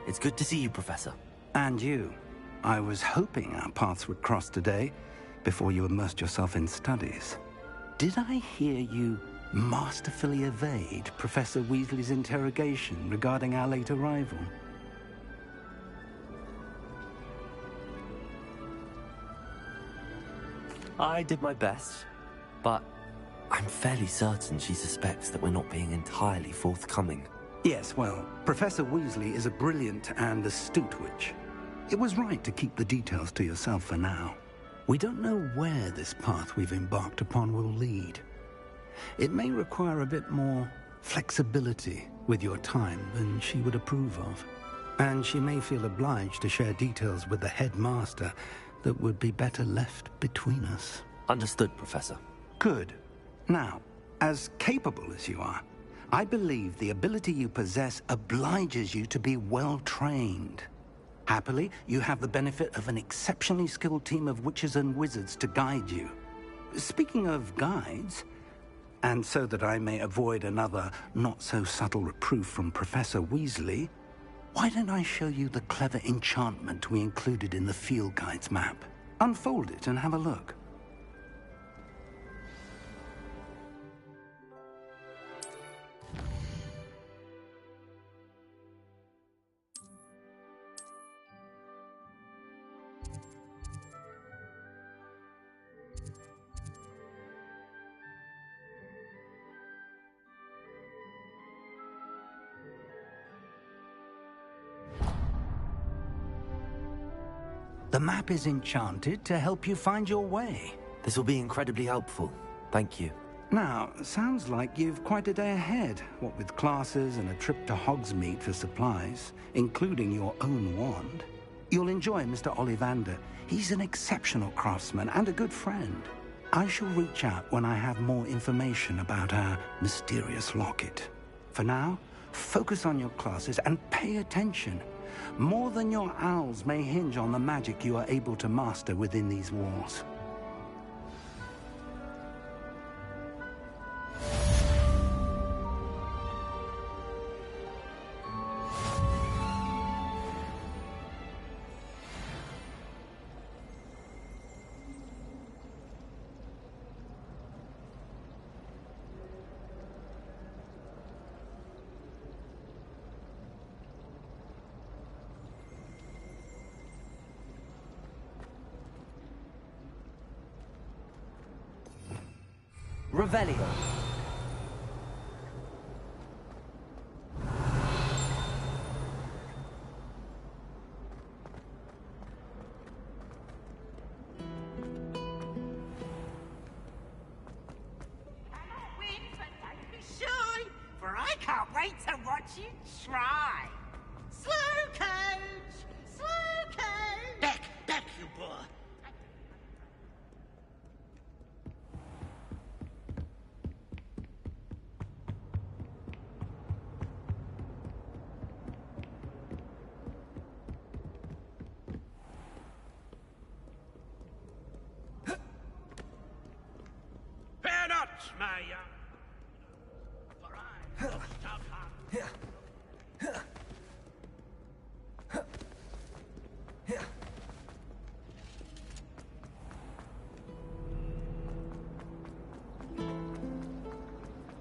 It's good to see you, Professor. And you. I was hoping our paths would cross today, before you immersed yourself in studies. Did I hear you masterfully evade Professor Weasley's interrogation regarding our late arrival? I did my best, but I'm fairly certain she suspects that we're not being entirely forthcoming. Yes, well, Professor Weasley is a brilliant and astute witch. It was right to keep the details to yourself for now. We don't know where this path we've embarked upon will lead. It may require a bit more flexibility with your time than she would approve of. And she may feel obliged to share details with the headmaster that would be better left between us. Understood, Professor. Good. Now, as capable as you are, I believe the ability you possess obliges you to be well-trained. Happily, you have the benefit of an exceptionally skilled team of witches and wizards to guide you. Speaking of guides, and so that I may avoid another not-so-subtle reproof from Professor Weasley, why don't I show you the clever enchantment we included in the field guide's map? Unfold it and have a look. The map is enchanted to help you find your way. This will be incredibly helpful. Thank you. Now, sounds like you've quite a day ahead, what with classes and a trip to Hogsmeade for supplies, including your own wand. You'll enjoy Mr. Ollivander. He's an exceptional craftsman and a good friend. I shall reach out when I have more information about our mysterious locket. For now, focus on your classes and pay attention. More than your owls may hinge on the magic you are able to master within these walls. Revelio. For I can't wait to watch you try. Slow coach! Slow coach! Back, you boy. Fear not, my young. For I will stop her.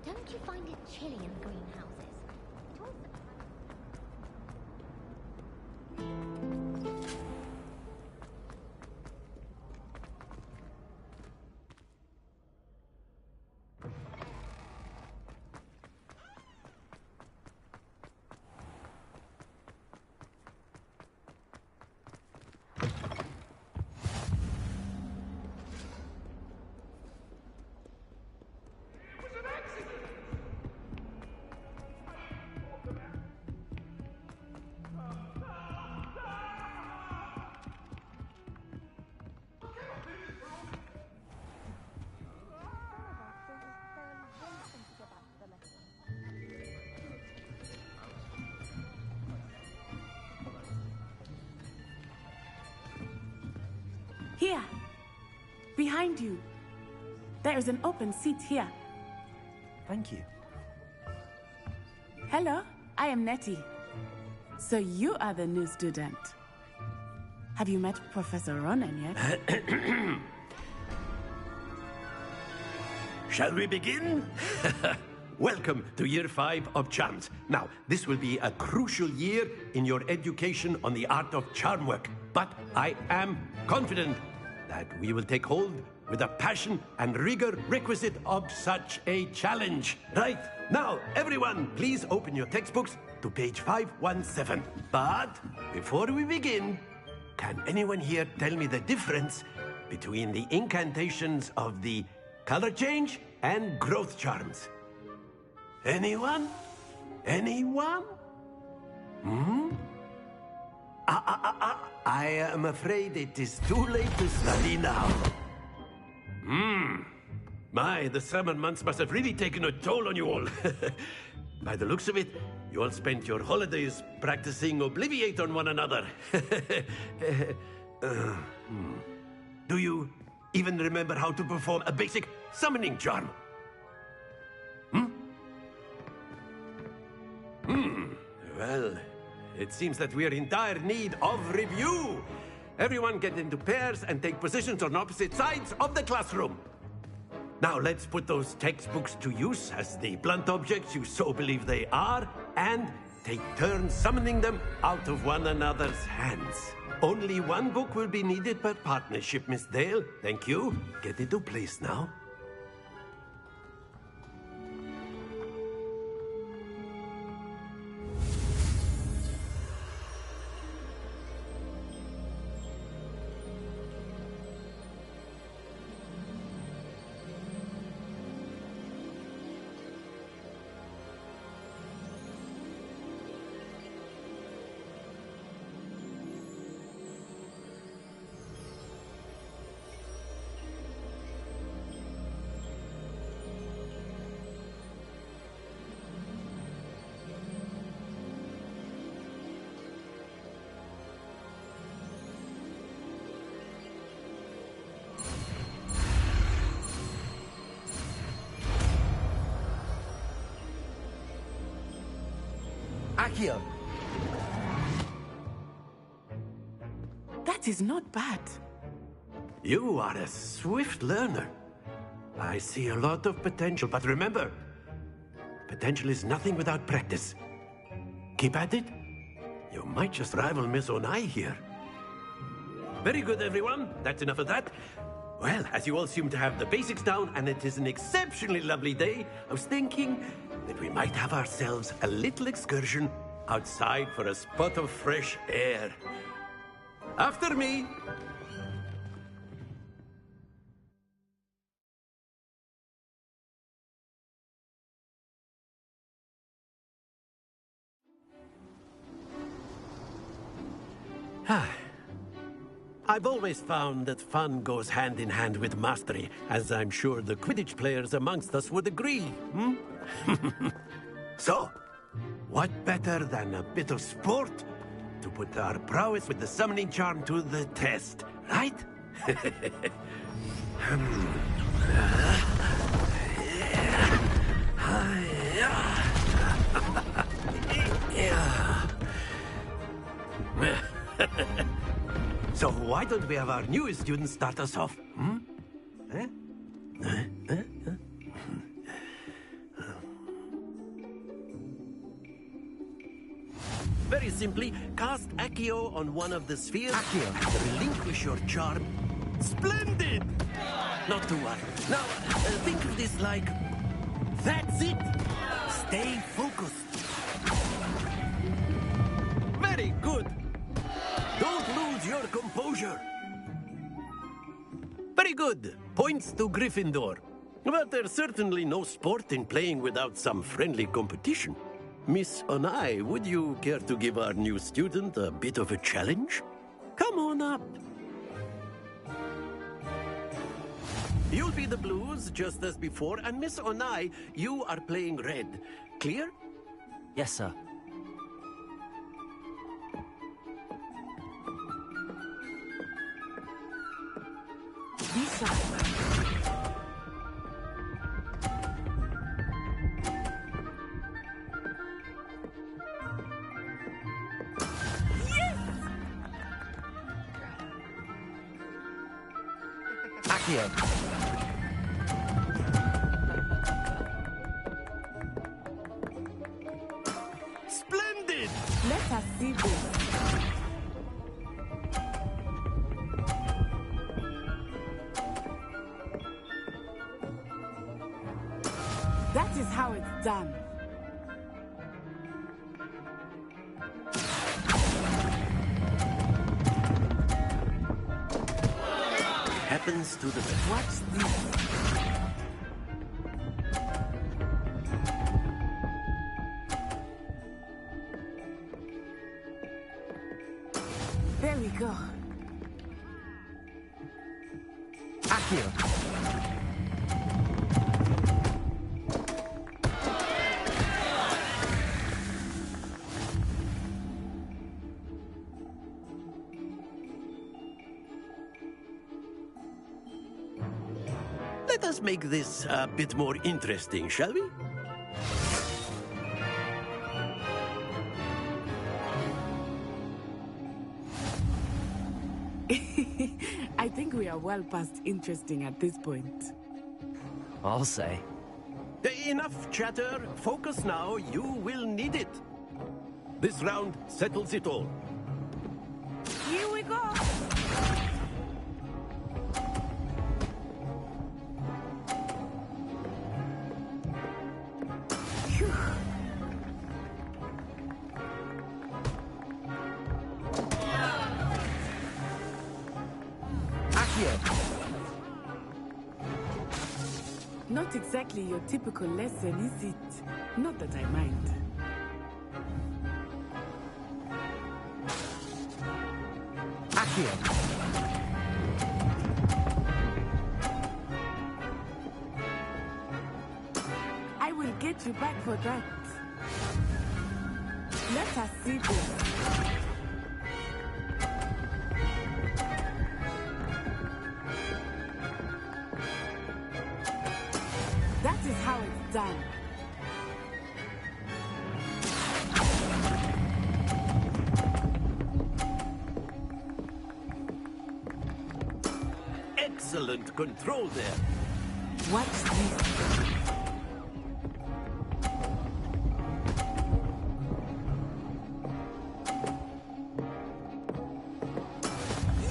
Don't you find it chilly in the greenhouses? It was Here, behind you. There is an open seat here. Thank you. Hello, I am Nettie. So you are the new student. Have you met Professor Ronan yet? Shall we begin? Welcome to Year 5 of Charms. Now, this will be a crucial year in your education on the art of charm work. But I am confident that we will take hold with the passion and rigor requisite of such a challenge. Right, now, everyone, please open your textbooks to page 517. But before we begin, can anyone here tell me the difference between the incantations of the color change and growth charms? Anyone? Anyone? I am afraid it is too late to study now. My, the summer months must have really taken a toll on you all. By the looks of it, you all spent your holidays practicing Obliviate on one another. Do you even remember how to perform a basic summoning charm? Well, it seems that we are in dire need of review. Everyone get into pairs and take positions on opposite sides of the classroom. Now let's put those textbooks to use as the blunt objects you so believe they are, and take turns summoning them out of one another's hands. Only one book will be needed per partnership, Miss Dale. Thank you. Get into place now. Accio. That is not bad. You are a swift learner. I see a lot of potential, but remember, potential is nothing without practice. Keep at it. You might just rival Miss Onai here. Very good, everyone. That's enough of that. Well, as you all seem to have the basics down, and it is an exceptionally lovely day, I was thinking that we might have ourselves a little excursion outside for a spot of fresh air. After me. I've always found that fun goes hand in hand with mastery, as I'm sure the Quidditch players amongst us would agree. So, what better than a bit of sport to put our prowess with the summoning charm to the test, right? So why don't we have our newest student start us off? Very simply, cast Accio on one of the spheres. Accio. And relinquish your charm. Splendid! Not to worry. Now, think of this like... That's it! Stay focused. Very good. Don't lose your composure. Very good. Points to Gryffindor. But there's certainly no sport in playing without some friendly competition. Miss Onai, would you care to give our new student a bit of a challenge? Come on up. You'll be the blues, just as before, and Miss Onai, you are playing red. Clear? Yes, sir. This side. Accio. Splendid! Let us see this. That is how it's done. Happens to the best. Watch this. There we go. Accio. Let us make this a bit more interesting, shall we? I think we are well past interesting at this point. I'll say. Enough chatter. Focus now. You will need it. This round settles it all. Here we go. Phew. Accio. Not exactly your typical lesson, is it? Not that I mind. Accio. I will get you back for that. Let us see this. That is how it's done. Excellent control there. Watch this.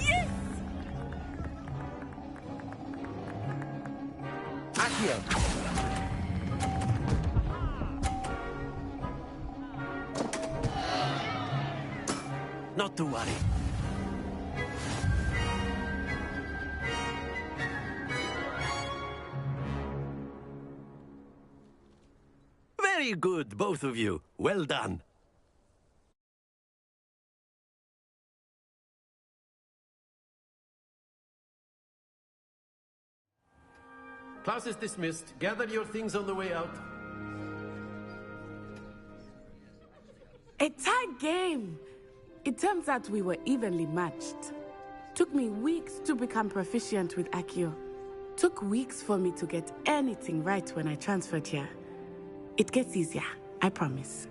Yes! Accio. Not to worry. Very good, both of you. Well done. Class is dismissed. Gather your things on the way out. A tight game. It turns out we were evenly matched. Took me weeks to become proficient with Accio. Took weeks for me to get anything right when I transferred here. It gets easier, I promise.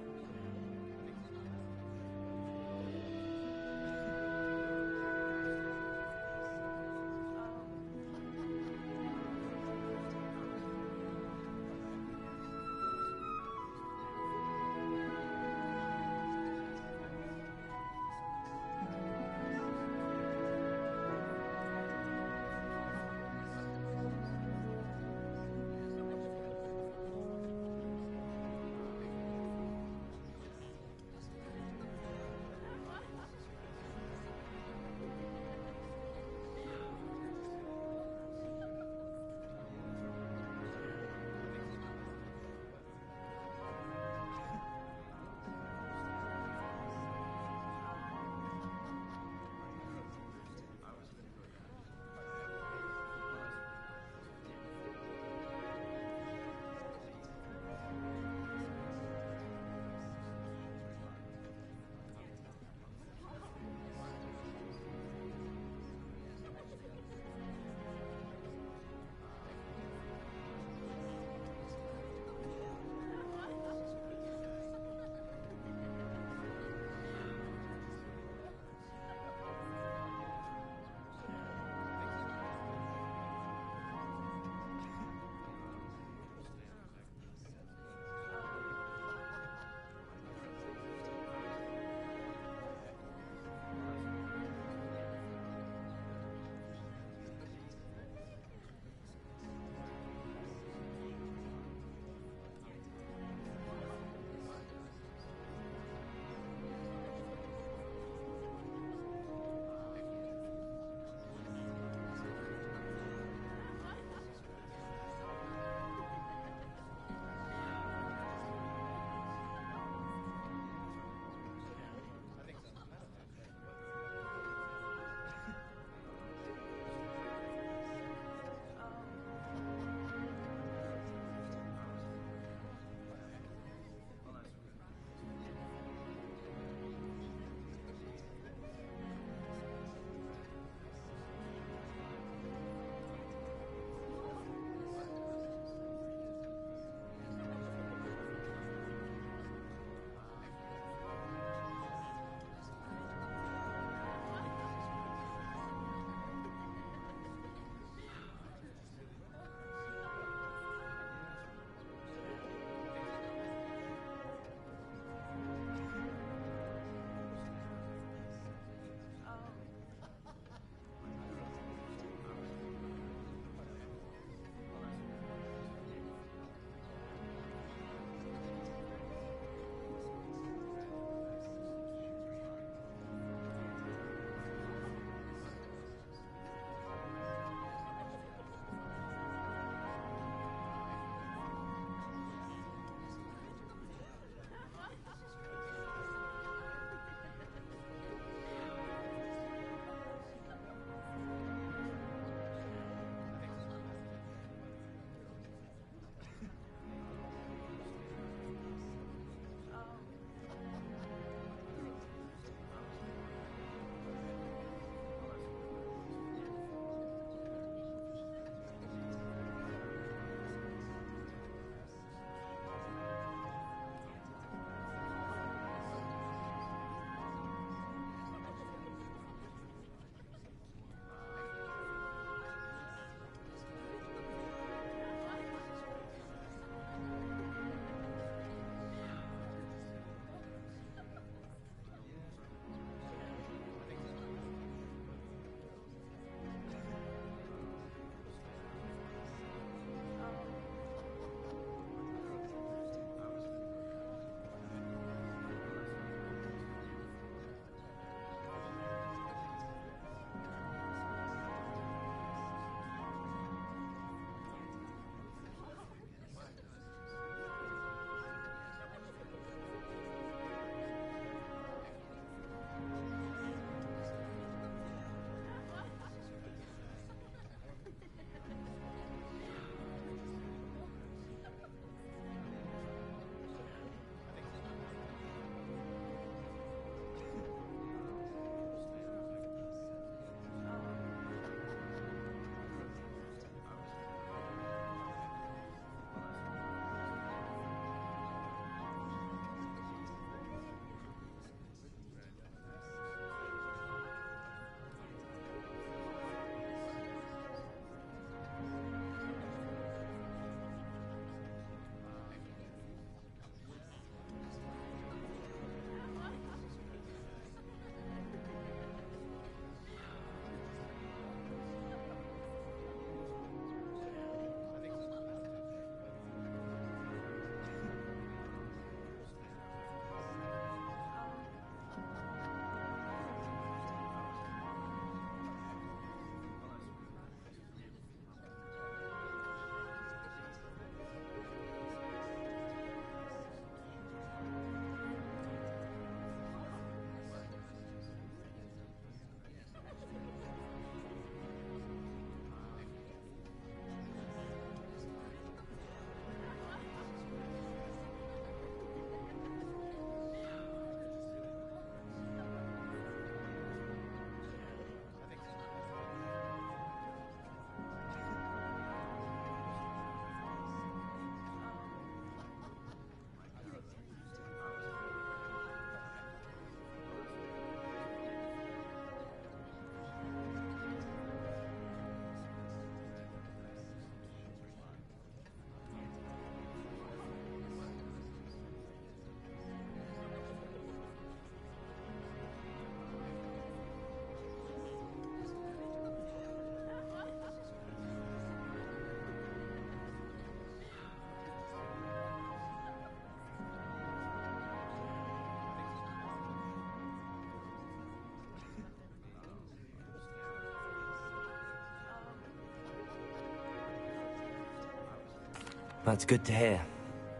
That's good to hear.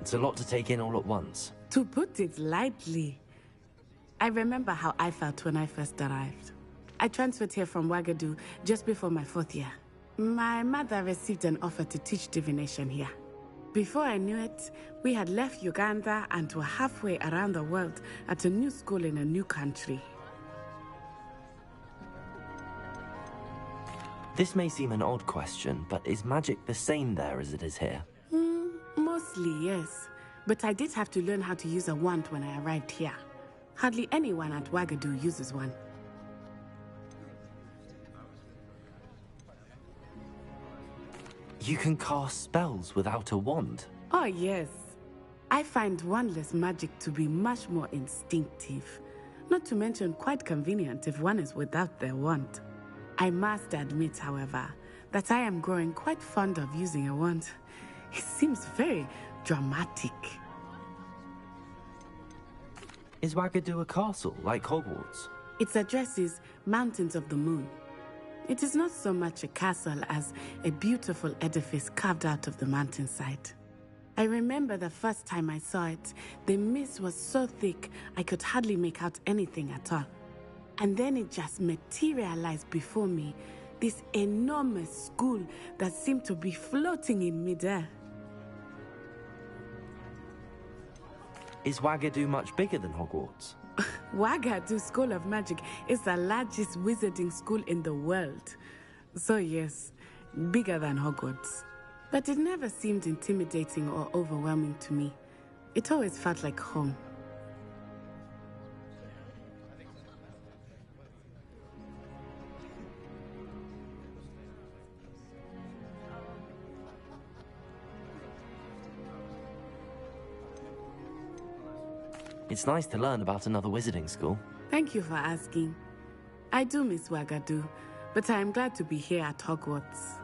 It's a lot to take in all at once. To put it lightly, I remember how I felt when I first arrived. I transferred here from Wagadu just before my 4th year. My mother received an offer to teach divination here. Before I knew it, we had left Uganda and were halfway around the world at a new school in a new country. This may seem an odd question, but is magic the same there as it is here? Mostly, yes. But I did have to learn how to use a wand when I arrived here. Hardly anyone at Wagadu uses one. You can cast spells without a wand? Oh, yes. I find wandless magic to be much more instinctive. Not to mention quite convenient if one is without their wand. I must admit, however, that I am growing quite fond of using a wand. It seems very dramatic. Is Wagadu a castle, like Hogwarts? Its address is Mountains of the Moon. It is not so much a castle as a beautiful edifice carved out of the mountainside. I remember the first time I saw it, the mist was so thick I could hardly make out anything at all. And then it just materialized before me, this enormous school that seemed to be floating in midair. Is Wagadu much bigger than Hogwarts? Wagadu School of Magic is the largest wizarding school in the world. So yes, bigger than Hogwarts. But it never seemed intimidating or overwhelming to me. It always felt like home. It's nice to learn about another wizarding school. Thank you for asking. I do miss Wagadu, but I am glad to be here at Hogwarts.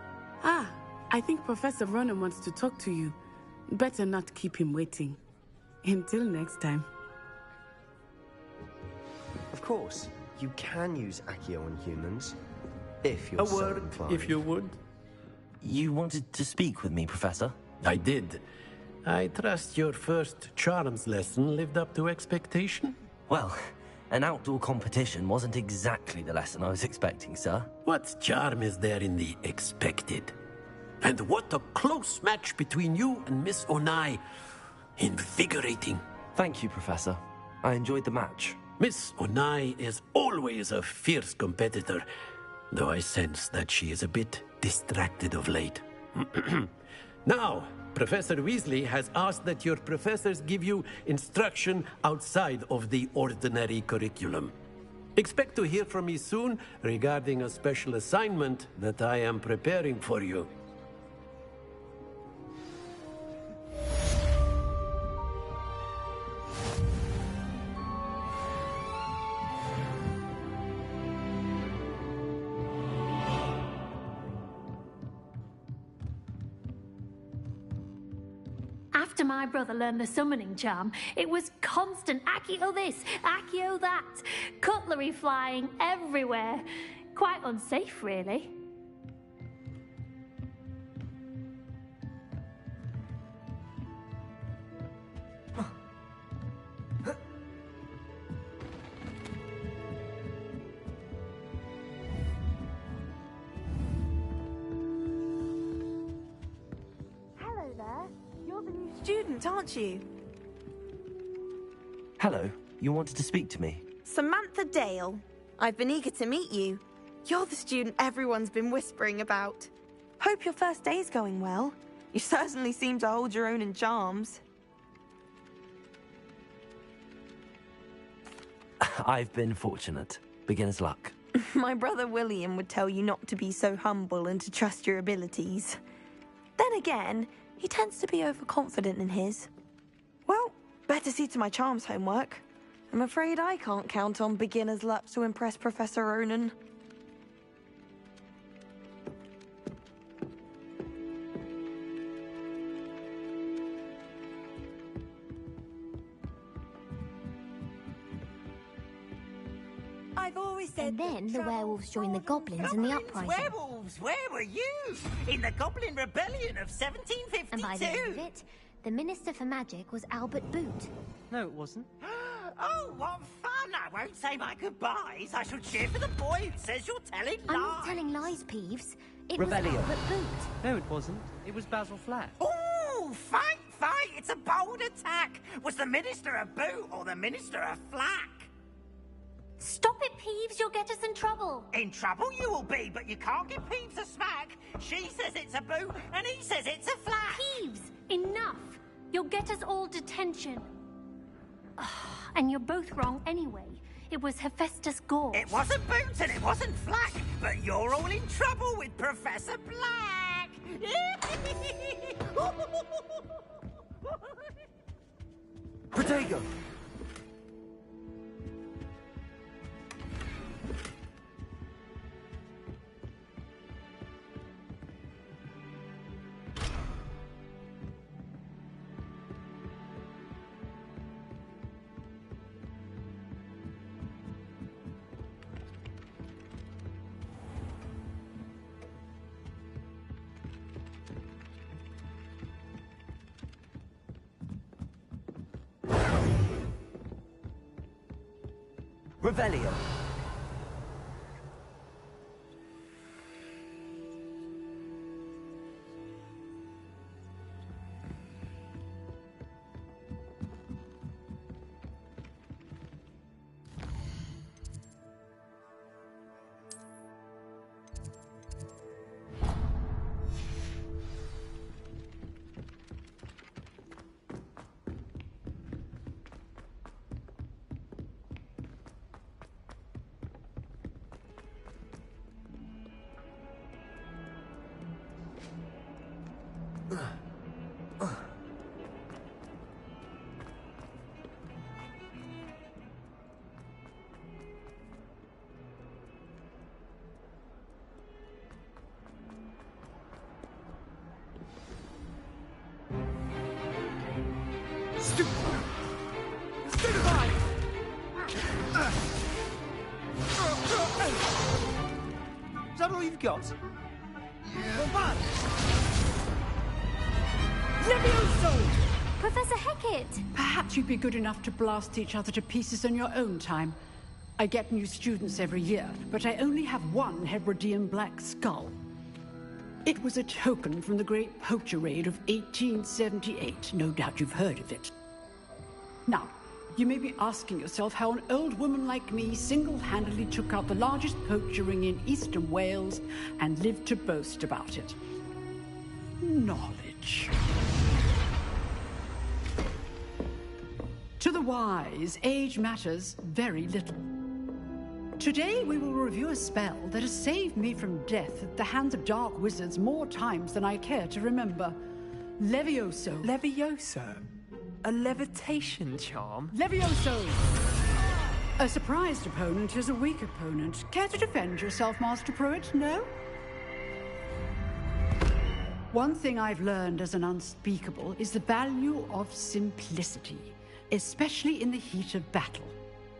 I think Professor Ronan wants to talk to you. Better not keep him waiting. Until next time. Of course, you can use Accio on humans, if you're A so word, inclined. if you would. You wanted to speak with me, Professor? I did. I trust your first charms lesson lived up to expectation? Well, an outdoor competition wasn't exactly the lesson I was expecting, sir. What charm is there in the expected? And what a close match between you and Miss Onai. Invigorating. Thank you, Professor. I enjoyed the match. Miss Onai is always a fierce competitor, though I sense that she is a bit distracted of late. Now, Professor Weasley has asked that your professors give you instruction outside of the ordinary curriculum. Expect to hear from me soon regarding a special assignment that I am preparing for you. After my brother learned the summoning charm, it was constant Accio this, Accio that, cutlery flying everywhere. Quite unsafe, really. Hello there. You're the new student, aren't you? Hello, you wanted to speak to me? Samantha Dale. I've been eager to meet you. You're the student everyone's been whispering about. Hope your first day's going well. You certainly seem to hold your own in charms. I've been fortunate. Beginner's luck. My brother William would tell you not to be so humble and to trust your abilities. Then again, he tends to be overconfident in his. Well, better see to my charms homework. I'm afraid I can't count on beginner's luck to impress Professor Ronan. I've always always said. And then the werewolves joined the goblins in the uprising. Werewolves, where were you? In the Goblin Rebellion of 1752. And by the end of it, the Minister for Magic was Albert Boot. No, it wasn't. Oh, what fun! I won't say my goodbyes. I shall cheer for the boy who says you're telling lies. I'm not telling lies, Peeves. It Rebellion. was Albert Boot. No, it wasn't. It was Basil Flat. Ooh, fight, fight! It's a bold attack. Was the Minister a boot or the Minister a flack? Stop it, Peeves. You'll get us in trouble. In trouble you will be, but you can't give Peeves a smack. She says it's a boot, and he says it's a flack. Peeves, enough. You'll get us all detention. And you're both wrong anyway. It was Hephaestus Gorge. It wasn't boot and it wasn't flack, but you're all in trouble with Professor Black. Protego! Revelio. Is that all you've got? Levioso! Professor Hecat! Perhaps you'd be good enough to blast each other to pieces in your own time. I get new students every year, but I only have one Hebridean black skull. It was a token from the Great Poacher Raid of 1878. No doubt you've heard of it. Now, you may be asking yourself how an old woman like me single-handedly took out the largest poacher ring in eastern Wales and lived to boast about it. Knowledge. To the wise, age matters very little. Today we will review a spell that has saved me from death at the hands of dark wizards more times than I care to remember. Levioso. Levioso? A levitation charm? Levioso! A surprised opponent is a weak opponent. Care to defend yourself, Master Pruitt? No? One thing I've learned as an unspeakable is the value of simplicity, especially in the heat of battle.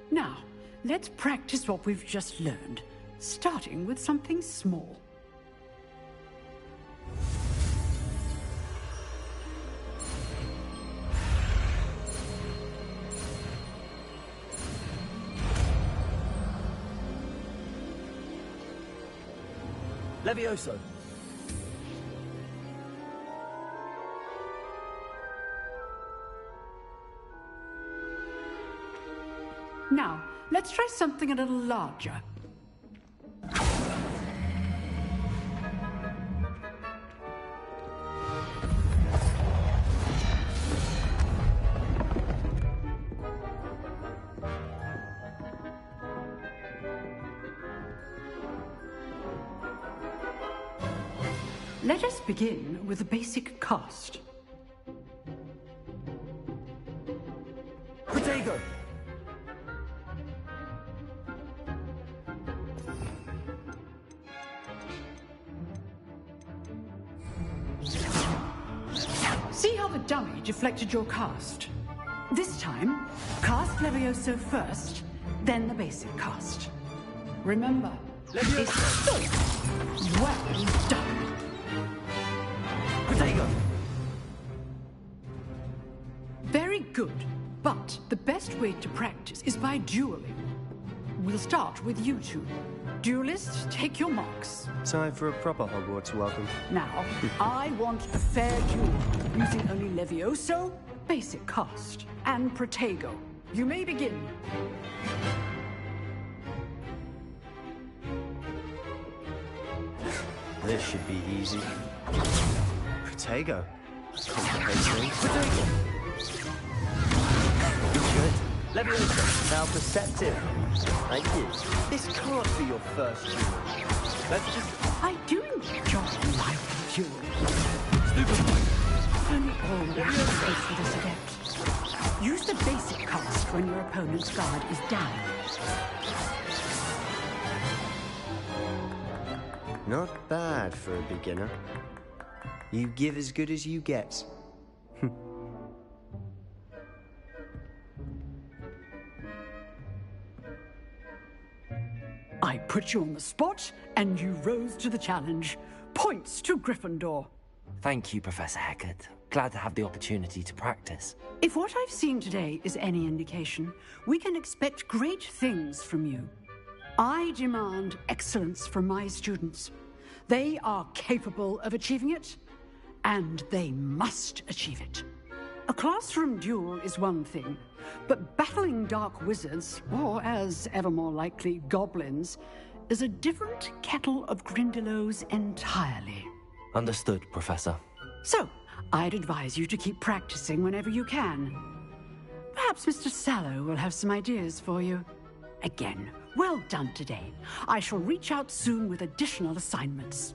Now, let's practice what we've just learned, starting with something small. Levioso. Now, let's try something a little larger. Let us begin with the basic cast. Protego. See how the dummy deflected your cast? This time, cast Levioso first, then the basic cast. Remember, it's well done. Protego! Very good, but the best way to practice is by dueling. We'll start with you two. Duelists, take your marks. Time for a proper Hogwarts welcome. Now, I want a fair duel, using only Levioso, basic cast, and Protego. You may begin. This should be easy. Protego. Complicating. Good. Leviosa. Now perceptive. Thank you. This can't be your first duel. Let's just... I do enjoy live duels. Stupefy. Only all we have space for this adept. Use the basic cast when your opponent's guard is down. Not bad for a beginner. You give as good as you get. I put you on the spot, and you rose to the challenge. Points to Gryffindor. Thank you, Professor Hecat. Glad to have the opportunity to practice. If what I've seen today is any indication, we can expect great things from you. I demand excellence from my students. They are capable of achieving it, and they must achieve it. A classroom duel is one thing, but battling dark wizards, or as ever more likely, goblins, is a different kettle of Grindylows entirely. Understood, Professor. So, I'd advise you to keep practicing whenever you can. Perhaps Mr. Sallow will have some ideas for you. Again, well done today. I shall reach out soon with additional assignments.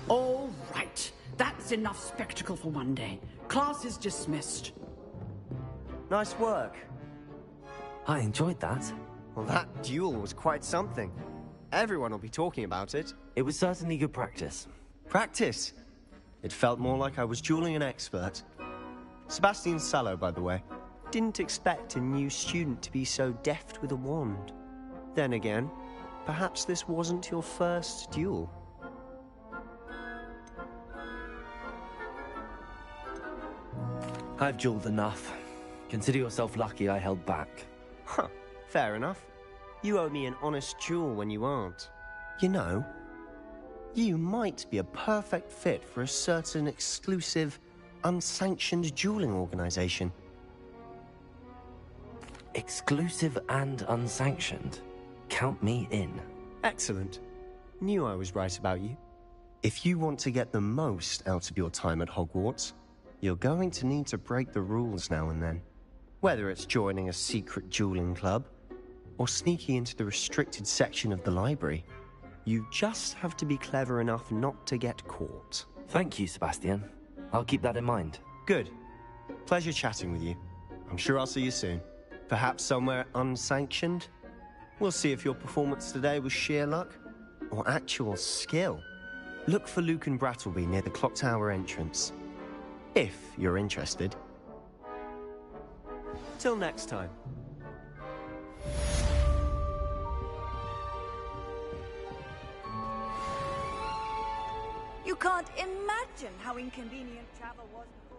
All right. That's enough spectacle for one day. Class is dismissed. Nice work. I enjoyed that. Well, that duel was quite something. Everyone will be talking about it. It was certainly good practice. Practice? It felt more like I was dueling an expert. Sebastian Sallow, by the way. Didn't expect a new student to be so deft with a wand. Then again, perhaps this wasn't your first duel. I've dueled enough. Consider yourself lucky I held back. Huh, fair enough. You owe me an honest duel when you aren't. You know, you might be a perfect fit for a certain exclusive, unsanctioned dueling organization. Exclusive and unsanctioned. Count me in. Excellent. Knew I was right about you. If you want to get the most out of your time at Hogwarts, you're going to need to break the rules now and then. Whether it's joining a secret dueling club, or sneaking into the restricted section of the library, you just have to be clever enough not to get caught. Thank you, Sebastian. I'll keep that in mind. Good. Pleasure chatting with you. I'm sure I'll see you soon. Perhaps somewhere unsanctioned? We'll see if your performance today was sheer luck, or actual skill. Look for Luke and Brattleby near the clock tower entrance. If you're interested. Till next time. You can't imagine how inconvenient travel was before.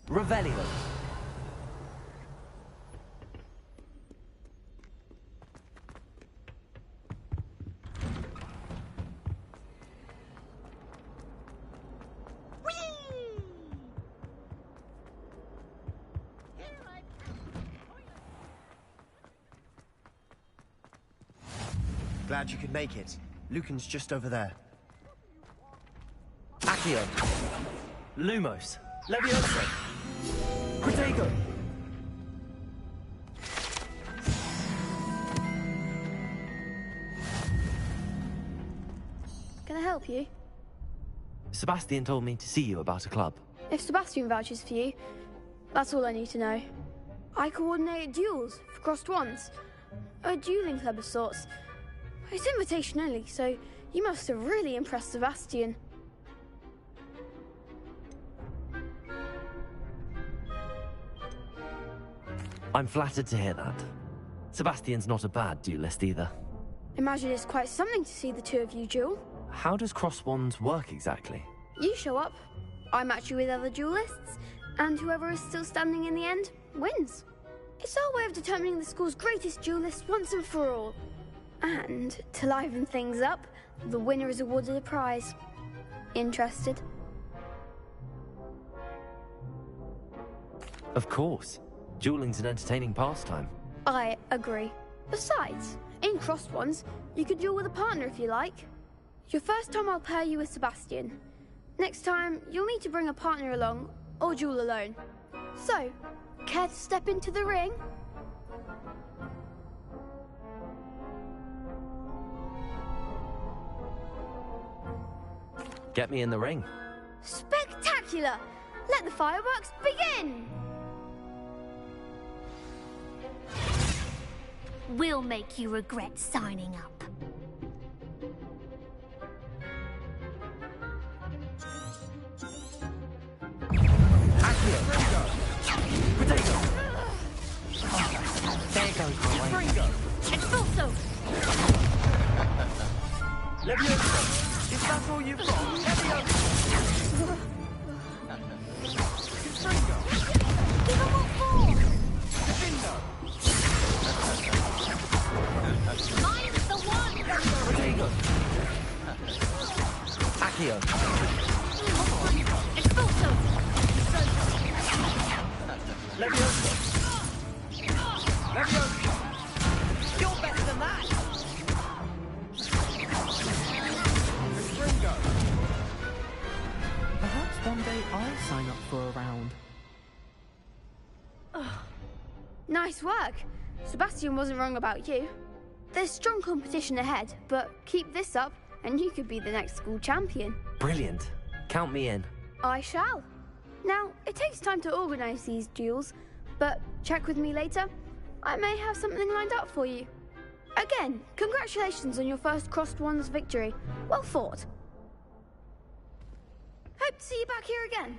Revelio. Glad you could make it. Lucan's just over there. Accio. Lumos. Levioso. Protego. Can I help you? Sebastian told me to see you about a club. If Sebastian vouches for you, that's all I need to know. I coordinate duels for crossed wands. A dueling club of sorts. It's invitation only, so you must have really impressed Sebastian. I'm flattered to hear that. Sebastian's not a bad duelist either. Imagine it's quite something to see the two of you duel. How does cross wands work exactly? You show up, I match you with other duelists, and whoever is still standing in the end wins. It's our way of determining the school's greatest duelist once and for all. And to liven things up, the winner is awarded a prize. Interested? Of course. Dueling's an entertaining pastime. I agree. Besides, in crossed ones, you could duel with a partner if you like. Your first time I'll pair you with Sebastian. Next time, you'll need to bring a partner along, or duel alone. So, care to step into the ring? Get me in the ring. Spectacular! Let the fireworks begin! We'll make you regret signing up. Potato! There goes my way. Expulso! Levioso! Is that all you've got? Levioso! Confringo! Give them what for! Divindo! Mine's the one! Protego! Accio! Expulso! Levioso! Levioso! You're better than that! Confringo! Perhaps one day I'll sign up for a round. Nice work. Sebastian wasn't wrong about you. There's strong competition ahead, but keep this up and you could be the next school champion. Brilliant. Count me in. I shall. Now, it takes time to organise these duels, but check with me later. I may have something lined up for you. Again, congratulations on your first crossed wands victory. Well fought. Hope to see you back here again.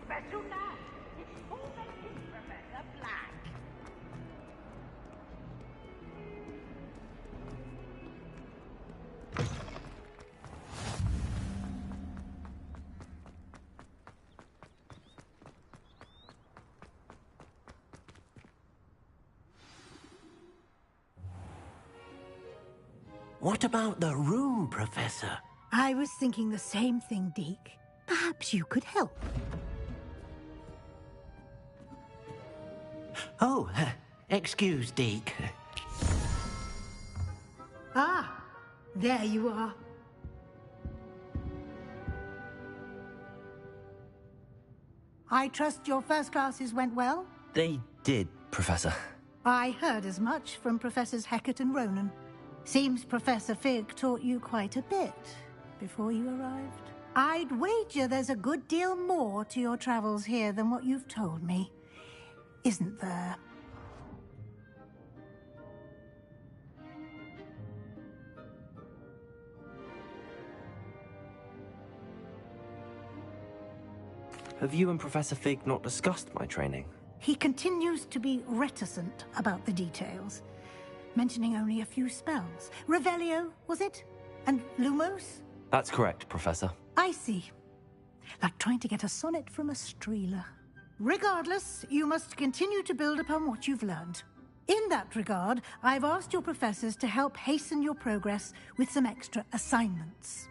Special night. It's for Professor Black. What about the room, Professor? I was thinking the same thing, Deke. Perhaps you could help. Oh, excuse, Deke. Ah, there you are. I trust your first classes went well? They did, Professor. I heard as much from Professors Hecat and Ronan. Seems Professor Fig taught you quite a bit before you arrived. I'd wager there's a good deal more to your travels here than what you've told me. Isn't there? Have you and Professor Fig not discussed my training? He continues to be reticent about the details, mentioning only a few spells. Revelio, was it? And Lumos? That's correct, Professor. I see. Like trying to get a sonnet from a streeler. Regardless, you must continue to build upon what you've learned. In that regard, I've asked your professors to help hasten your progress with some extra assignments.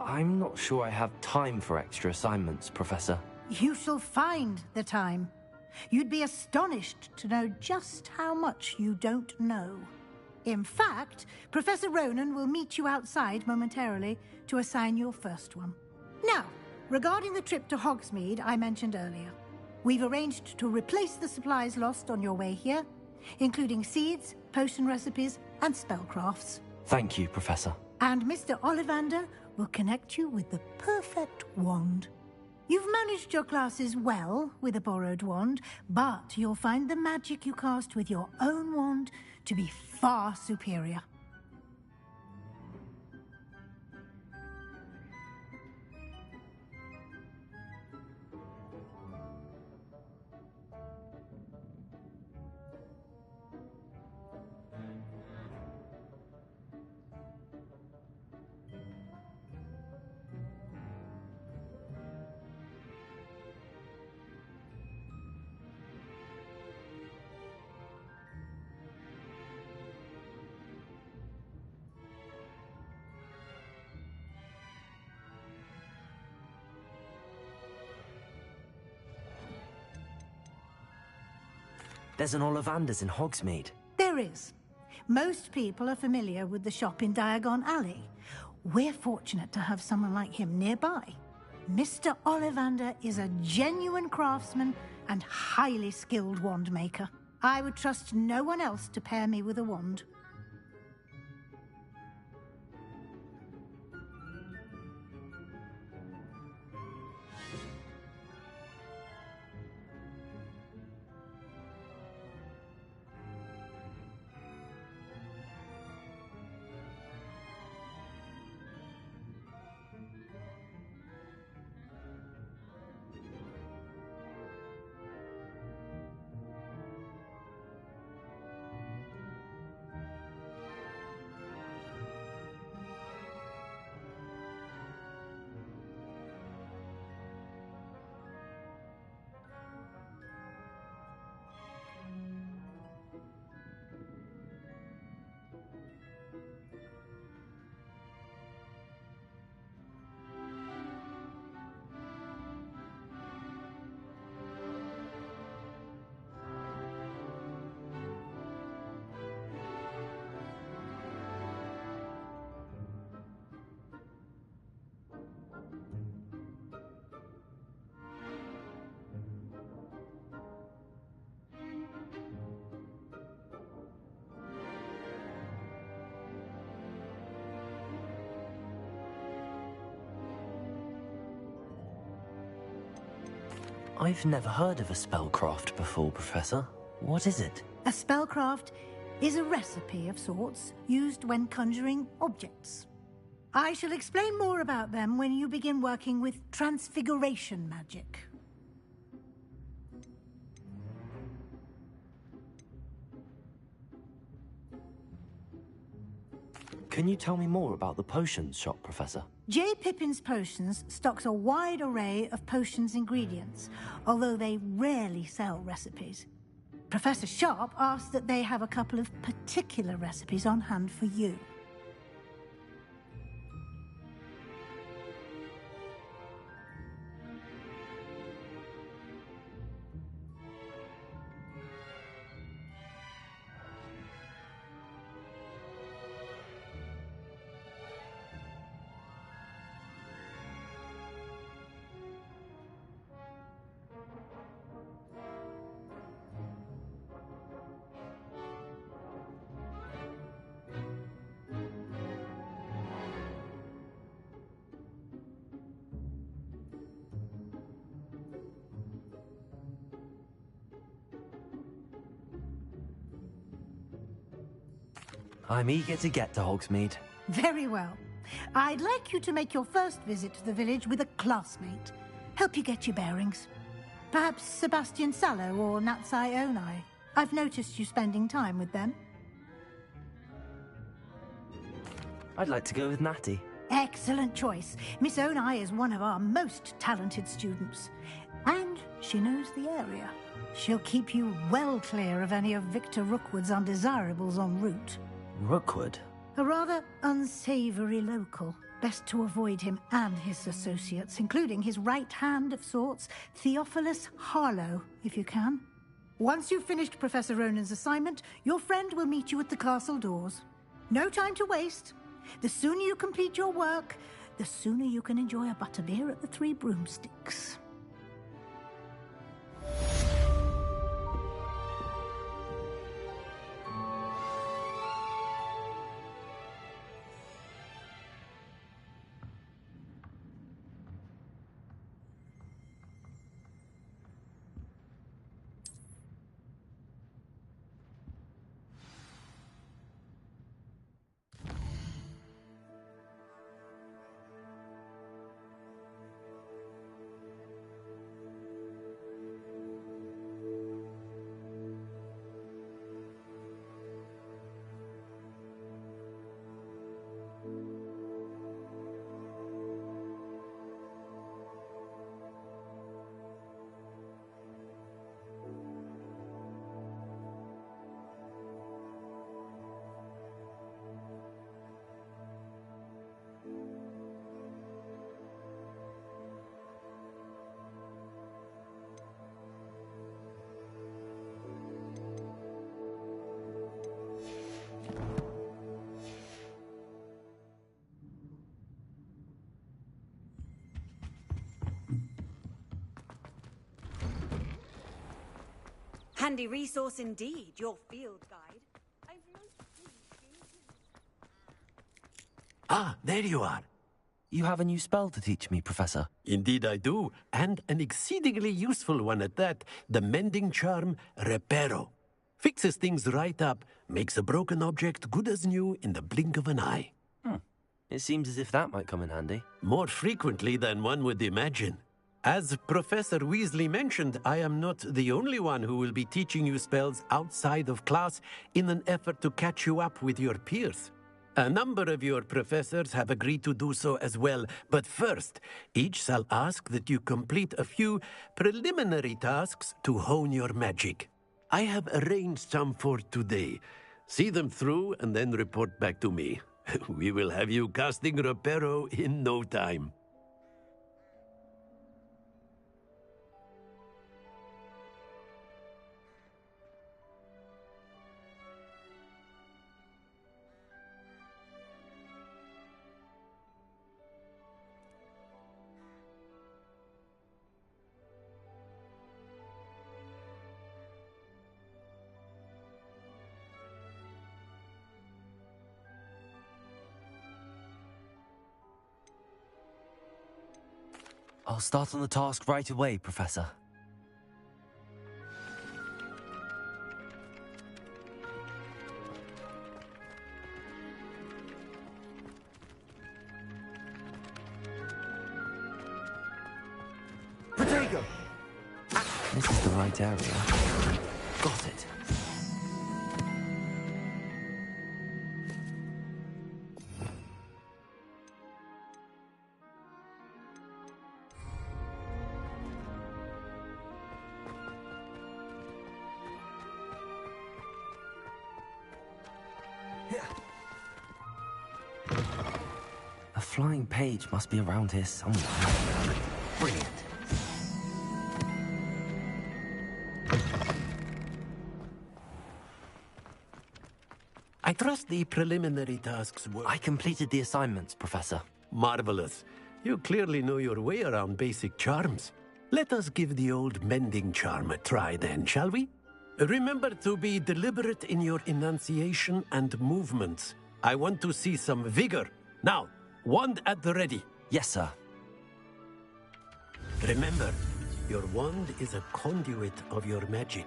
I'm not sure I have time for extra assignments, Professor. You shall find the time. You'd be astonished to know just how much you don't know. In fact, Professor Ronan will meet you outside momentarily to assign your first one. Now, regarding the trip to Hogsmeade I mentioned earlier, we've arranged to replace the supplies lost on your way here, including seeds, potion recipes, and spellcrafts. Thank you, Professor. And Mr. Ollivander will connect you with the perfect wand. You've managed your classes well with a borrowed wand, but you'll find the magic you cast with your own wand to be far superior. There's an Ollivander's in Hogsmeade. There is. Most people are familiar with the shop in Diagon Alley. We're fortunate to have someone like him nearby. Mr. Ollivander is a genuine craftsman and highly skilled wand maker. I would trust no one else to pair me with a wand. I've never heard of a spellcraft before, Professor. What is it? A spellcraft is a recipe of sorts used when conjuring objects. I shall explain more about them when you begin working with transfiguration magic. Can you tell me more about the potions shop, Professor? J. Pippin's Potions stocks a wide array of potions ingredients, although they rarely sell recipes. Professor Sharp asked that they have a couple of particular recipes on hand for you. I'm eager to get to Hogsmeade. Very well. I'd like you to make your first visit to the village with a classmate. Help you get your bearings. Perhaps Sebastian Sallow or Natsai Onai. I've noticed you spending time with them. I'd like to go with Natty. Excellent choice. Miss Onai is one of our most talented students. And she knows the area. She'll keep you well clear of any of Victor Rookwood's undesirables en route. Rookwood? A rather unsavory local. Best to avoid him and his associates, including his right hand of sorts, Theophilus Harlow, if you can. Once you've finished Professor Ronan's assignment, your friend will meet you at the castle doors. No time to waste. The sooner you complete your work, the sooner you can enjoy a butterbeer at the Three Broomsticks. Handy resource indeed, your field guide. Ah, there you are. You have a new spell to teach me, Professor. Indeed I do, and an exceedingly useful one at that. The mending charm, Reparo. Fixes things right up, makes a broken object good as new in the blink of an eye. It seems as if that might come in handy. More frequently than one would imagine. As Professor Weasley mentioned, I am not the only one who will be teaching you spells outside of class in an effort to catch you up with your peers. A number of your professors have agreed to do so as well, but first, each shall ask that you complete a few preliminary tasks to hone your magic. I have arranged some for today. See them through and then report back to me. We will have you casting Reparo in no time. I'll start on the task right away, Professor. Protego! This is the right area. Got it. A flying page must be around here somewhere. Brilliant. I trust the preliminary tasks were... I completed the assignments, Professor. Marvelous. You clearly know your way around basic charms. Let us give the old mending charm a try then, shall we? Remember to be deliberate in your enunciation and movements. I want to see some vigor. Now, wand at the ready. Yes, sir. Remember, your wand is a conduit of your magic.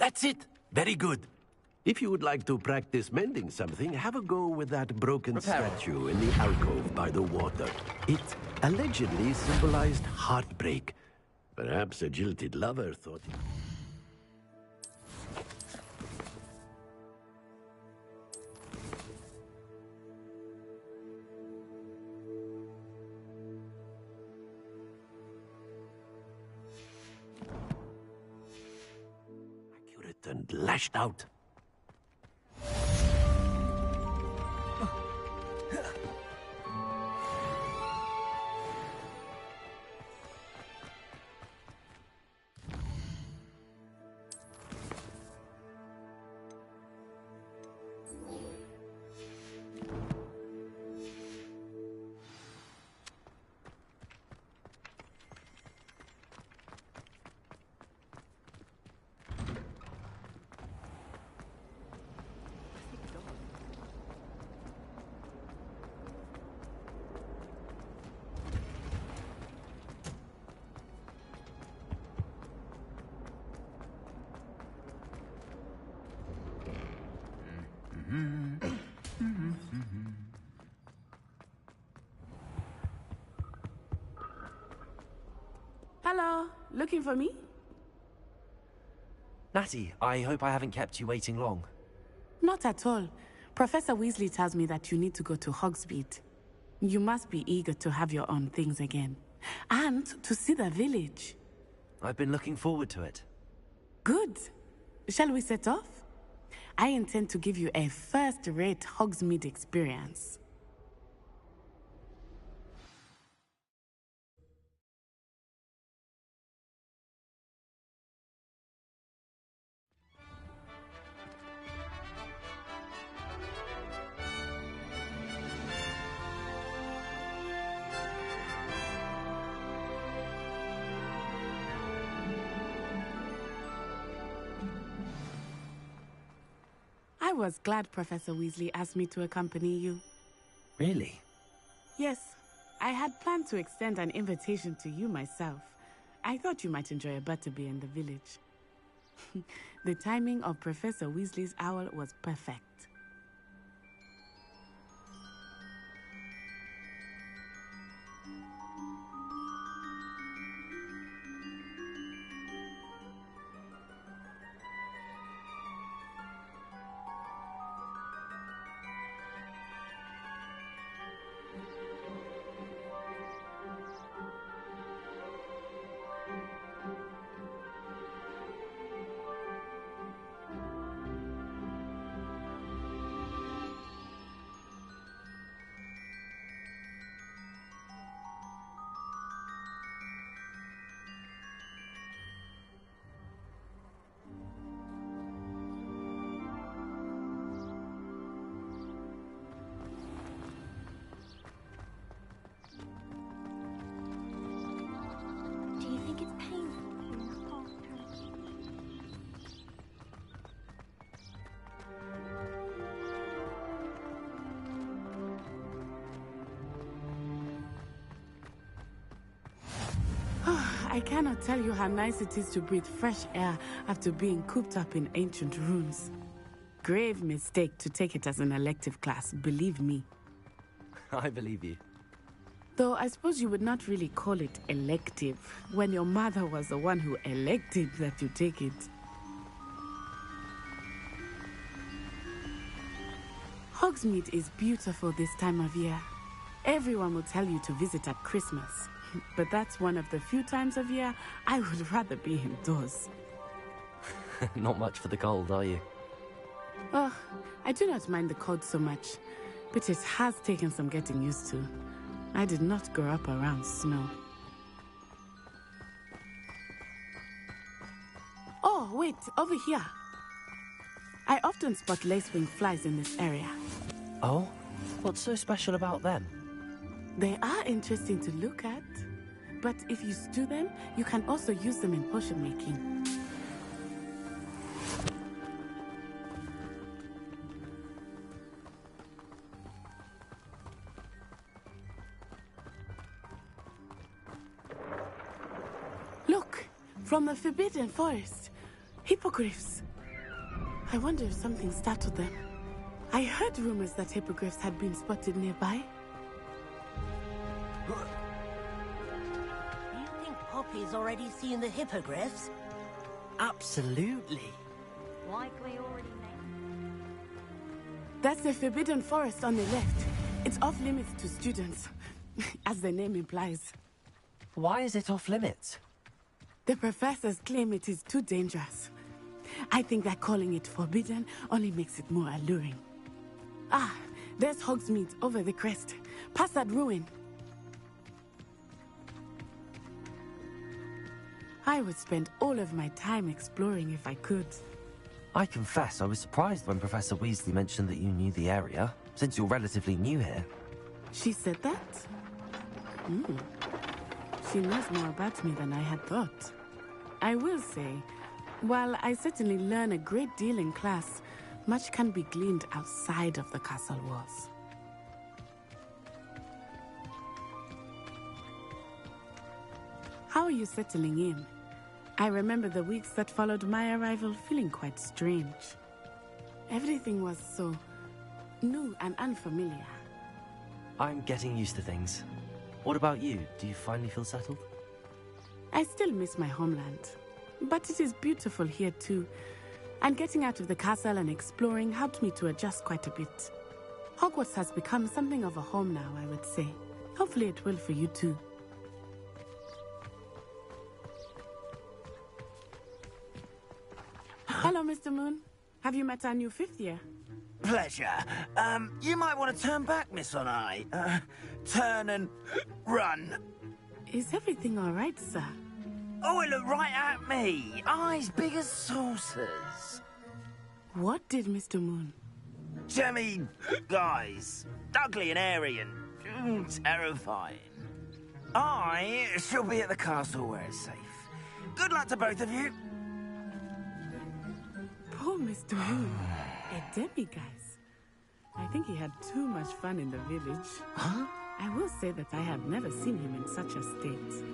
That's it. Very good. If you would like to practice mending something, have a go with that broken statue in the alcove by the water. It allegedly symbolized heartbreak. Perhaps a jilted lover thought it... Accurate and lashed out. Hello, looking for me? Natty, I hope I haven't kept you waiting long. Not at all. Professor Weasley tells me that you need to go to Hogsmeade. You must be eager to have your own things again. And to see the village. I've been looking forward to it. Good. Shall we set off? I intend to give you a first-rate Hogsmeade experience. I was glad Professor Weasley asked me to accompany you. Really? Yes, I had planned to extend an invitation to you myself. I thought you might enjoy a butterbeer in the village. The timing of Professor Weasley's owl was perfect. Do you think it's painful being a half-trash? I cannot tell you how nice it is to breathe fresh air after being cooped up in ancient ruins. Grave mistake to take it as an elective class, believe me. I believe you. Though I suppose you would not really call it elective when your mother was the one who elected that you take it. Hogsmeade is beautiful this time of year. Everyone will tell you to visit at Christmas. But that's one of the few times of year I would rather be indoors. Not much for the cold, are you? Oh, I do not mind the cold so much, but it has taken some getting used to. I did not grow up around snow. Oh, wait, over here. I often spot lacewing flies in this area. Oh? What's so special about them? They are interesting to look at, but if you stew them, you can also use them in potion making. Look, from the Forbidden Forest, hippogriffs. I wonder if something startled them. I heard rumors that hippogriffs had been spotted nearby. You think Poppy's already seen the hippogriffs? Absolutely. Like we already know. That's the Forbidden Forest on the left. It's off limits to students, as the name implies. Why is it off limits? The professors claim it is too dangerous. I think that calling it forbidden only makes it more alluring. Ah, there's Hogsmeade over the crest. Past that ruin. I would spend all of my time exploring if I could. I confess I was surprised when Professor Weasley mentioned that you knew the area, since you're relatively new here. She said that? She knows more about me than I had thought. I will say, while I certainly learn a great deal in class, much can be gleaned outside of the castle walls. How are you settling in? I remember the weeks that followed my arrival feeling quite strange. Everything was so new and unfamiliar. I'm getting used to things. What about you? Do you finally feel settled? I still miss my homeland, but it is beautiful here too. And getting out of the castle and exploring helped me to adjust quite a bit. Hogwarts has become something of a home now, I would say. Hopefully it will for you too. Hello, Mr. Moon. Have you met our new fifth year? Pleasure. You might want to turn back, Miss On-Eye. Turn and run. Is everything all right, sir? Oh, it looked right at me. Eyes big as saucers. What did Mr. Moon? Jemmy, guys. Ugly and airy and terrifying. I shall be at the castle where it's safe. Good luck to both of you. Poor Mr. Moon. A demiguise. I think he had too much fun in the village. Huh? I will say that I have never seen him in such a state.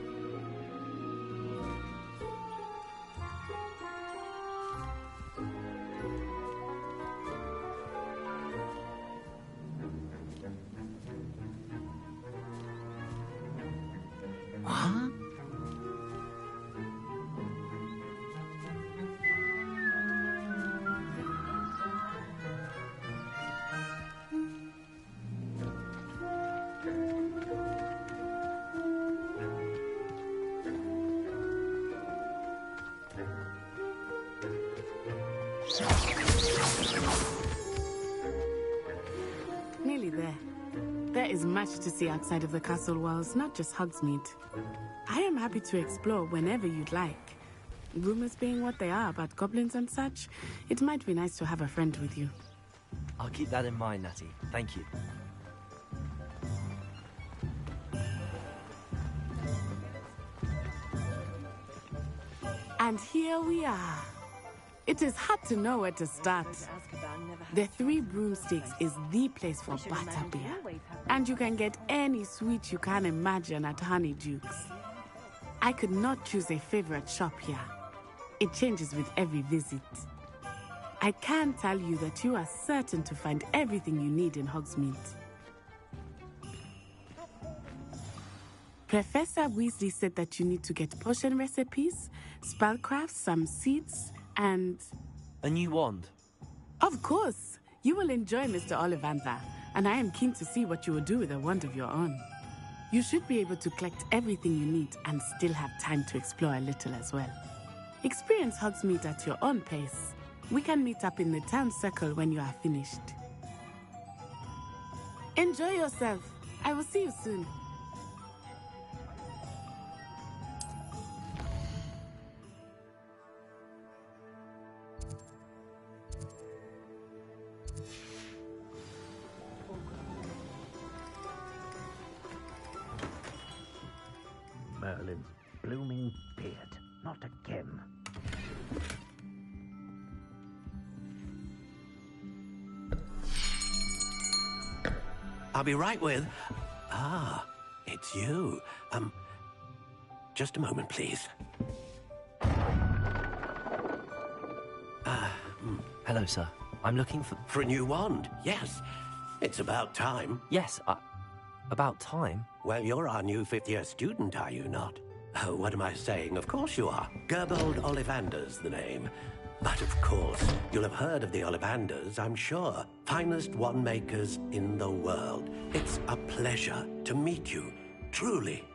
Huh? Nearly there. There is much to see outside of the castle walls, not just Hogsmeade. I am happy to explore whenever you'd like. Rumors being what they are about goblins and such, it might be nice to have a friend with you. I'll keep that in mind, Natty. Thank you. And here we are. It is hard to know where to start. The Three Broomsticks is the place for butterbeer. And you can get any sweet you can imagine at Honeydukes. I could not choose a favorite shop here. It changes with every visit. I can tell you that you are certain to find everything you need in Hogsmeade. Professor Weasley said that you need to get potion recipes, spellcrafts, some seeds, and... A new wand? Of course! You will enjoy Mr. Ollivander, and I am keen to see what you will do with a wand of your own. You should be able to collect everything you need and still have time to explore a little as well. Experience Hogsmeade at your own pace. We can meet up in the town circle when you are finished. Enjoy yourself. I will see you soon. Merlin's blooming beard. Not again. I'll be right with... Ah, it's you. Just a moment, please. Hello, sir. I'm looking for... For a new wand, yes. It's about time. Yes, about time? Well, you're our new fifth-year student, are you not? Oh, what am I saying? Of course you are. Gerbold Ollivander's the name. But of course, you'll have heard of the Ollivanders, I'm sure. Finest wand makers in the world. It's a pleasure to meet you, truly.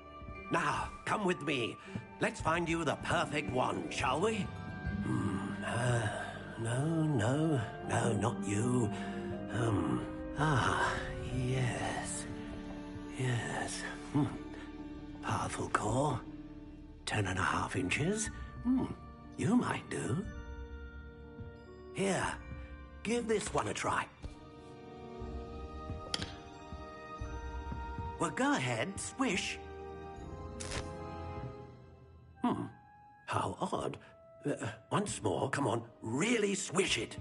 Now, come with me. Let's find you the perfect wand, shall we? No, not you. Yes. Powerful core. 10.5 inches. You might do. Here, give this one a try. Well, go ahead, swish. How odd. Once more, come on, really swish it.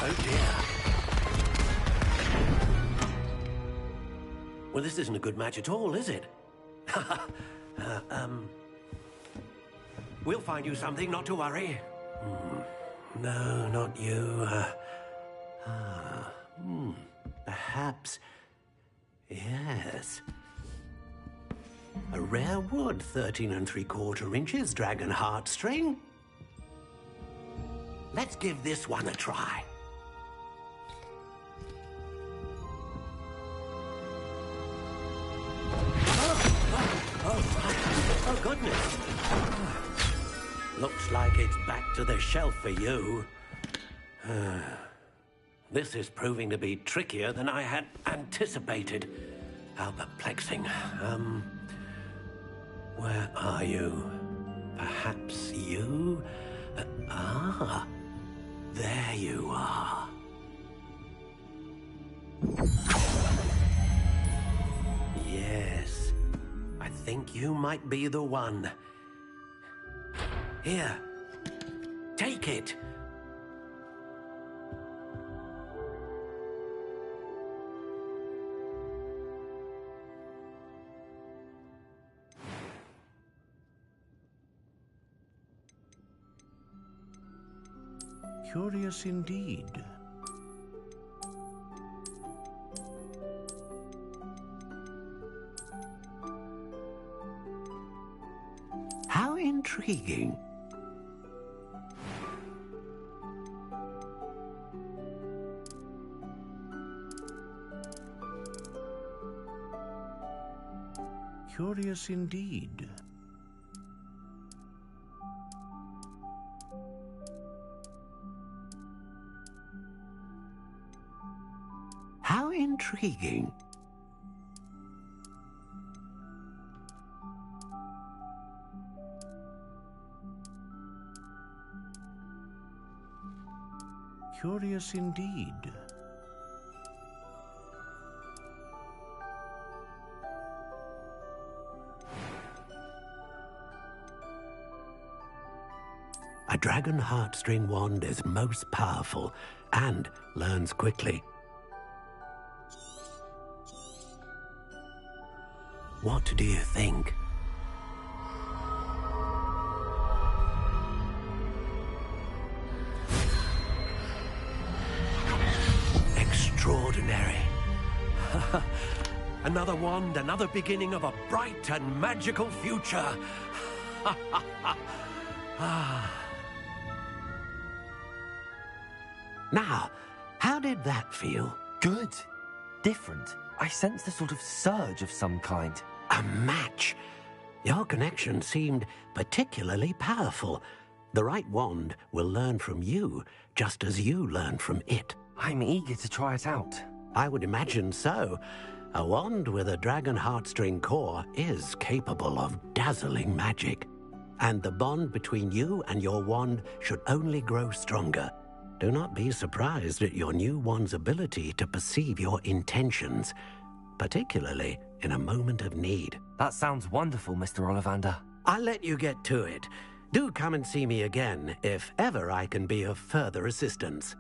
Oh dear. Well, this isn't a good match at all, is it? We'll find you something, not to worry. No, not you. Perhaps... Yes. A rare wood, 13 3/4 inches, dragon heartstring. Let's give this one a try. Oh, goodness. Looks like it's back to the shelf for you. This is proving to be trickier than I had anticipated. How perplexing. Where are you? Perhaps you? There you are. Yes, I think you might be the one. Here, take it. Curious indeed. How intriguing. Curious indeed. How intriguing. Curious indeed. A dragon heartstring wand is most powerful and learns quickly. What do you think? Extraordinary. Another wand, another beginning of a bright and magical future. Now, how did that feel? Good. Different. I sensed a sort of surge of some kind. A match. Your connection seemed particularly powerful. The right wand will learn from you, just as you learn from it. I'm eager to try it out. I would imagine so. A wand with a dragon heartstring core is capable of dazzling magic. And the bond between you and your wand should only grow stronger. Do not be surprised at your new wand's ability to perceive your intentions, particularly in a moment of need. That sounds wonderful, Mr. Ollivander. I'll let you get to it. Do come and see me again if ever I can be of further assistance.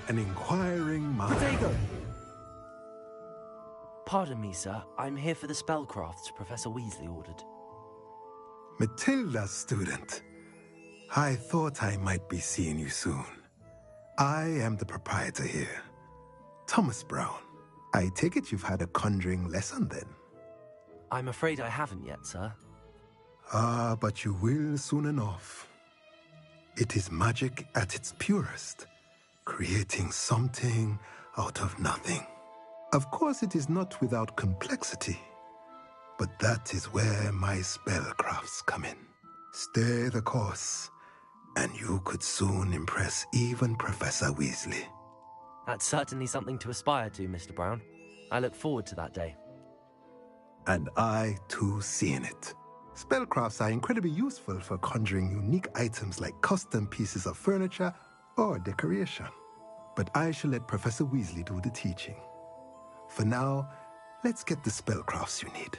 An inquiring mind. Protego! Pardon me, sir. I'm here for the spellcrafts Professor Weasley ordered. Matilda, student. I thought I might be seeing you soon. I am the proprietor here, Thomas Brown. I take it you've had a conjuring lesson then? I'm afraid I haven't yet, sir. Ah, but you will soon enough. It is magic at its purest, creating something out of nothing. Of course, it is not without complexity, but that is where my spellcrafts come in. Stay the course, and you could soon impress even Professor Weasley. That's certainly something to aspire to, Mr. Brown. I look forward to that day. And I, too, see in it. Spellcrafts are incredibly useful for conjuring unique items like custom pieces of furniture or decoration. But I shall let Professor Weasley do the teaching. For now, let's get the spellcrafts you need.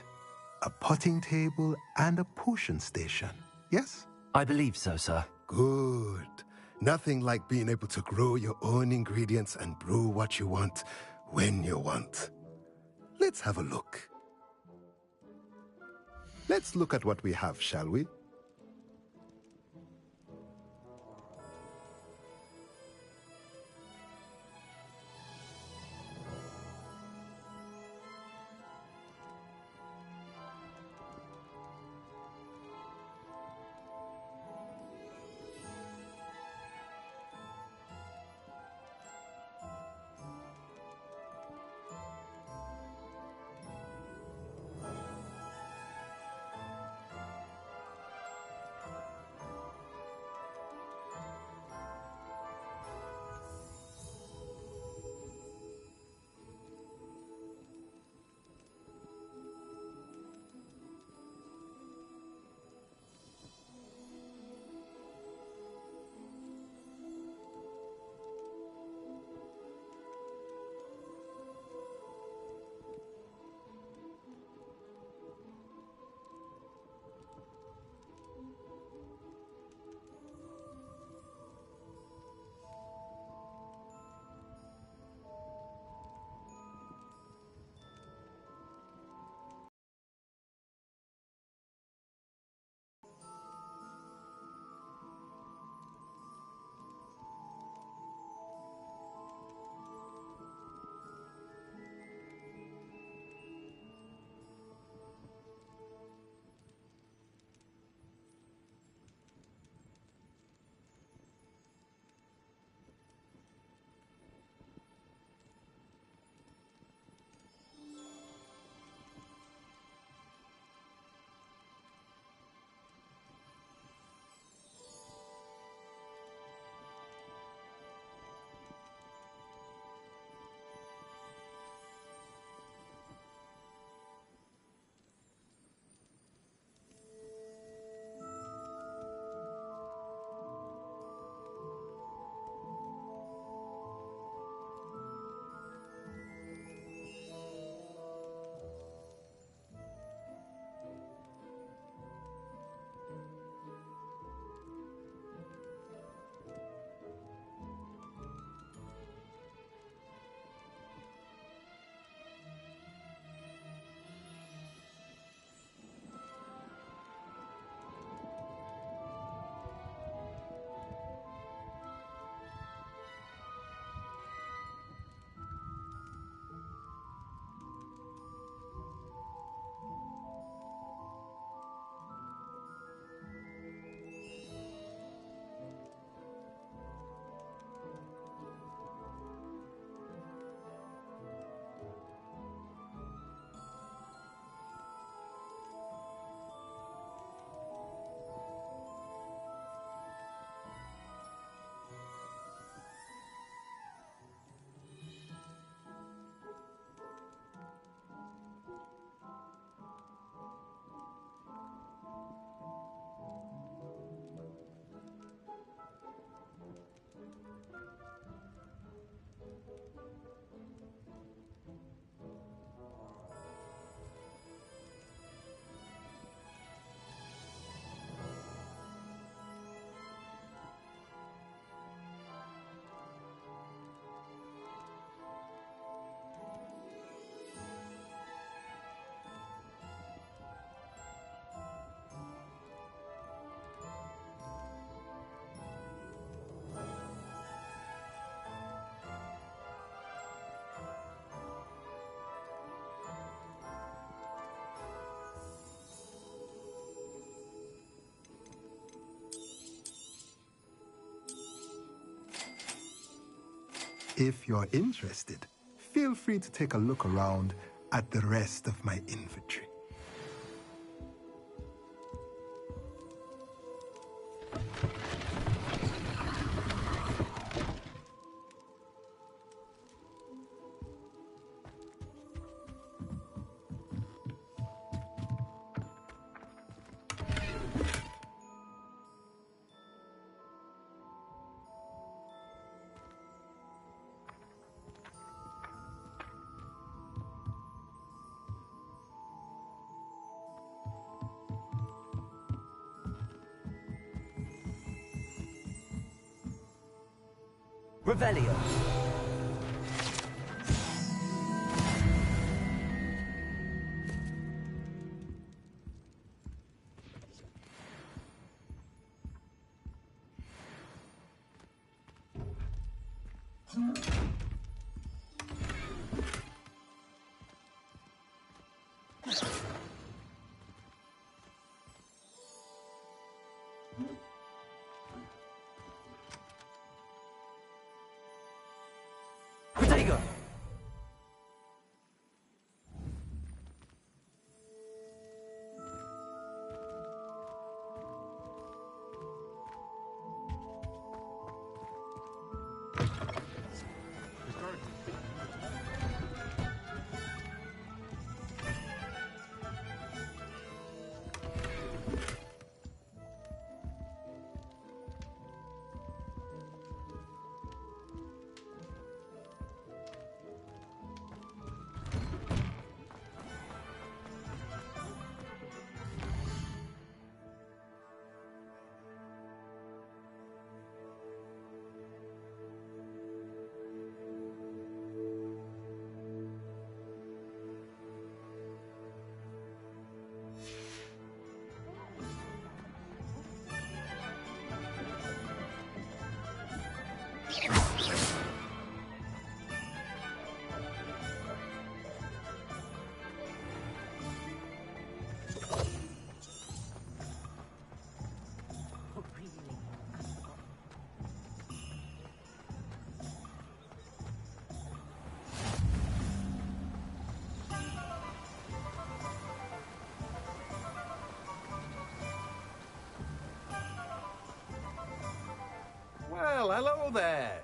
A potting table and a potion station, yes? I believe so, sir. Good. Nothing like being able to grow your own ingredients and brew what you want when you want. Let's have a look. Let's look at what we have, shall we? If you're interested, feel free to take a look around at the rest of my inventory. Revelio. Protego! Well, hello there.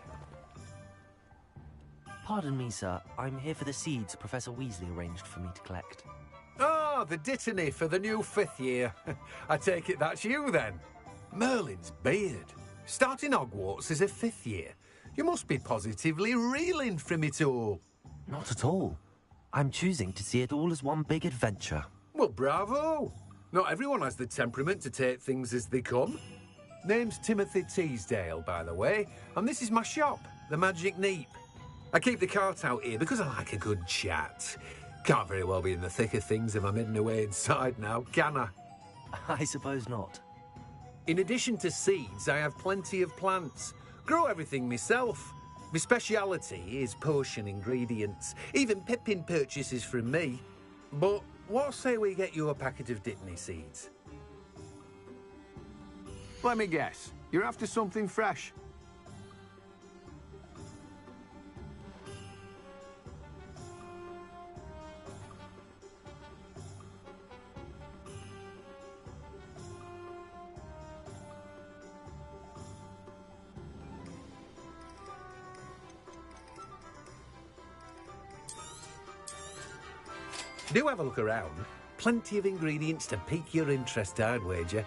Pardon me, sir. I'm here for the seeds Professor Weasley arranged for me to collect. Oh, the dittany for the new 5th year. I take it that's you, then. Merlin's beard. Starting Hogwarts as a 5th year. You must be positively reeling from it all. Not at all. I'm choosing to see it all as one big adventure. Well, bravo. Not everyone has the temperament to take things as they come. Name's Timothy Teasdale, by the way, and this is my shop, the Magic Neep. I keep the cart out here because I like a good chat. Can't very well be in the thick of things if I'm hidden away inside now, can I? I suppose not. In addition to seeds, I have plenty of plants. Grow everything myself. My speciality is potion ingredients. Even Pippin purchases from me. But what say we get you a packet of Dittany seeds? Let me guess. You're after something fresh. Do have a look around. Plenty of ingredients to pique your interest, I'd wager.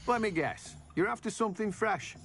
Let me guess. You're after something fresh.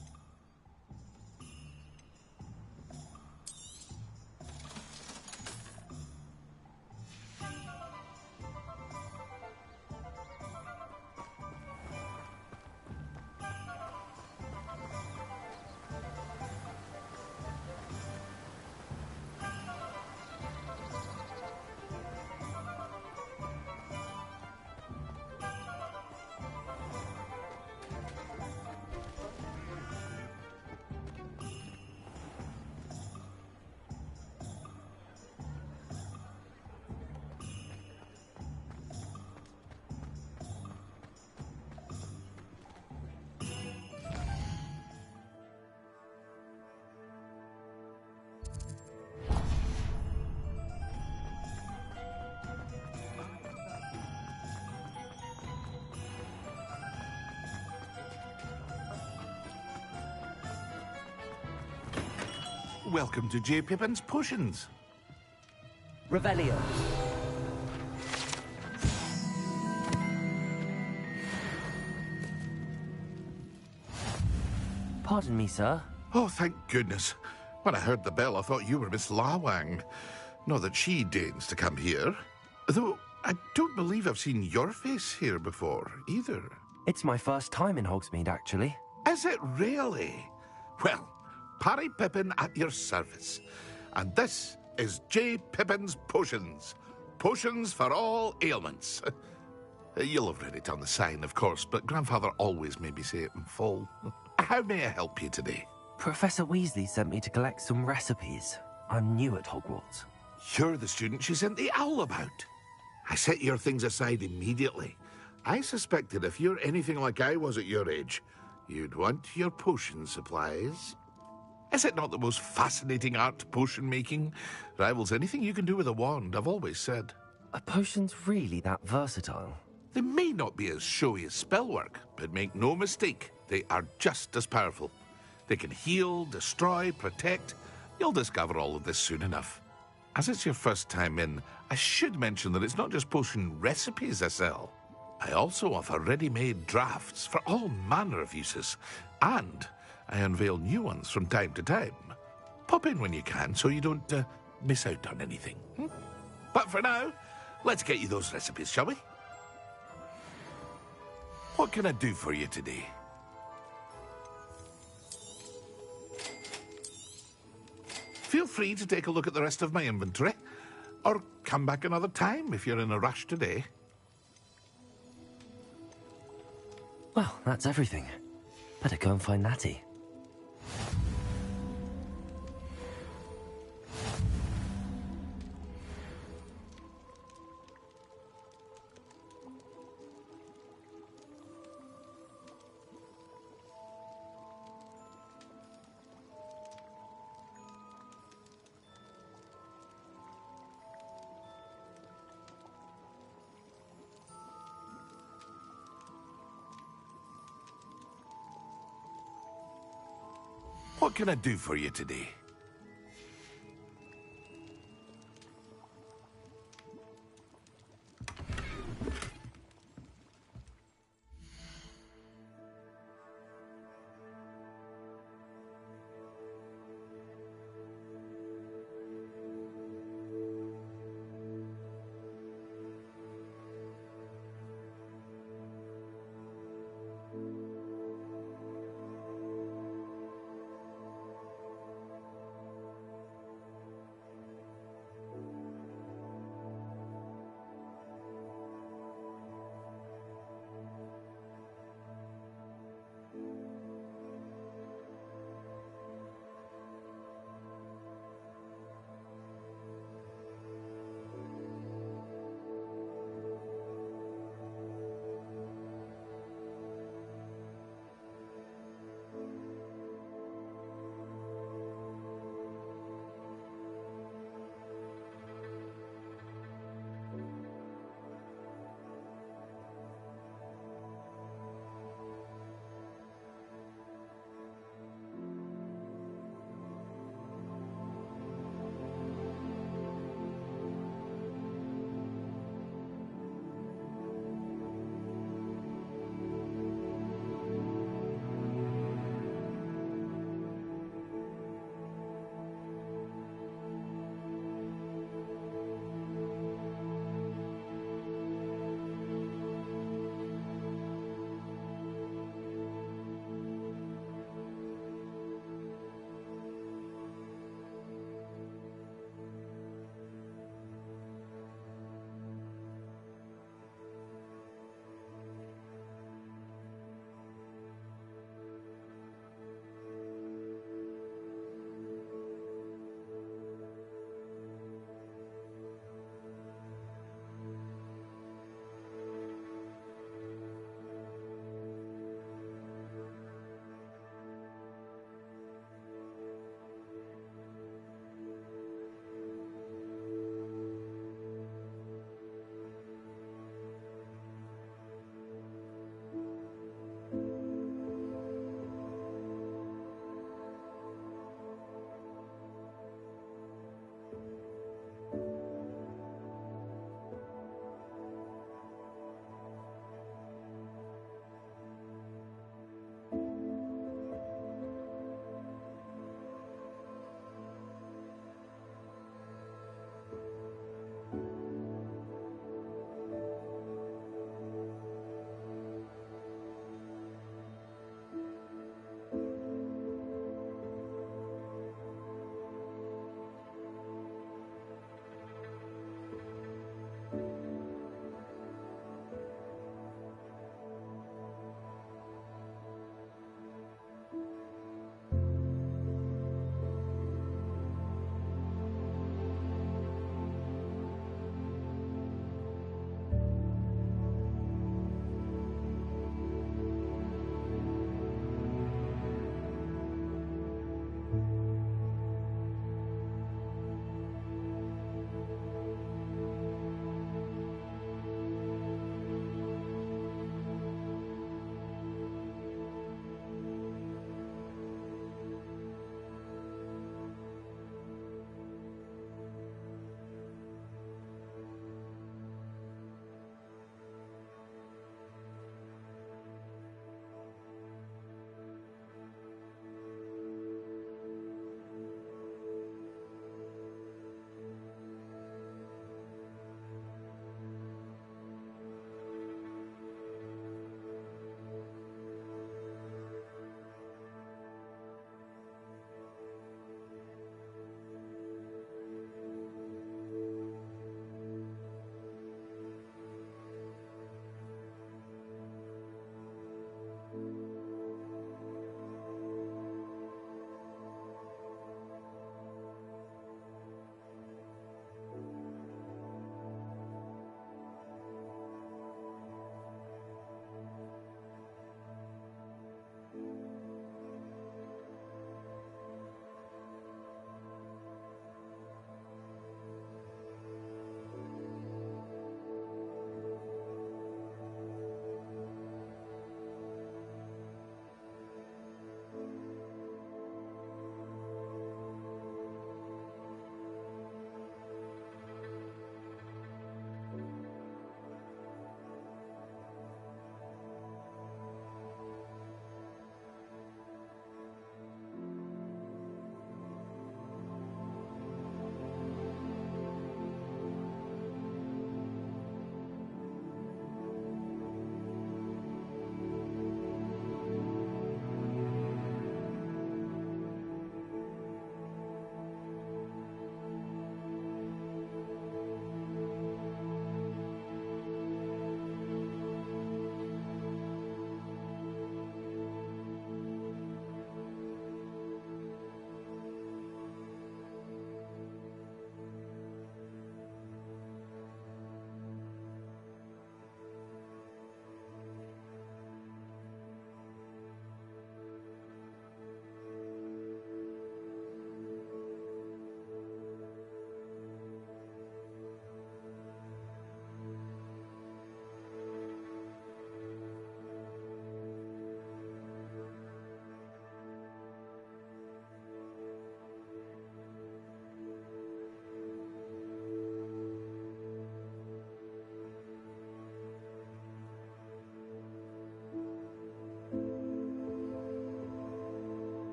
Welcome to J. Pippin's Potions. Revelio. Pardon me, sir. Oh, thank goodness. When I heard the bell, I thought you were Miss Lawang. Not that she deigns to come here. Though, I don't believe I've seen your face here before, either. It's my first time in Hogsmeade, actually. Is it really? Well, Parry Pippin at your service. And this is J. Pippin's Potions. Potions for all ailments. You'll have read it on the sign, of course, but Grandfather always made me say it in full. How may I help you today? Professor Weasley sent me to collect some recipes. I'm new at Hogwarts. You're the student she sent the owl about. I set your things aside immediately. I suspected if you're anything like I was at your age, you'd want your potion supplies. Is it not the most fascinating art, potion making? Rivals anything you can do with a wand, I've always said. Are potions really that versatile? They may not be as showy as spellwork, but make no mistake, they are just as powerful. They can heal, destroy, protect. You'll discover all of this soon enough. As it's your first time in, I should mention that it's not just potion recipes I sell. I also offer ready-made drafts for all manner of uses, and I unveil new ones from time to time. Pop in when you can so you don't miss out on anything. But for now, let's get you those recipes, shall we? What can I do for you today? Feel free to take a look at the rest of my inventory, or come back another time if you're in a rush today. Well, that's everything. Better go and find Natty. What can I do for you today?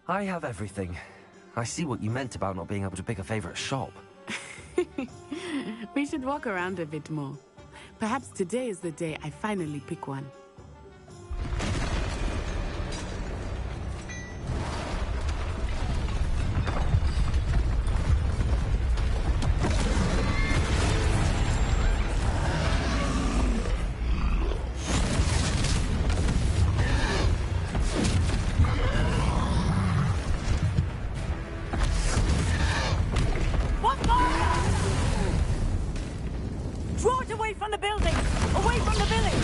I have everything. I see what you meant about not being able to pick a favorite shop. We should walk around a bit more. Perhaps today is the day I finally pick one. Draw it away from the building! Away from the village!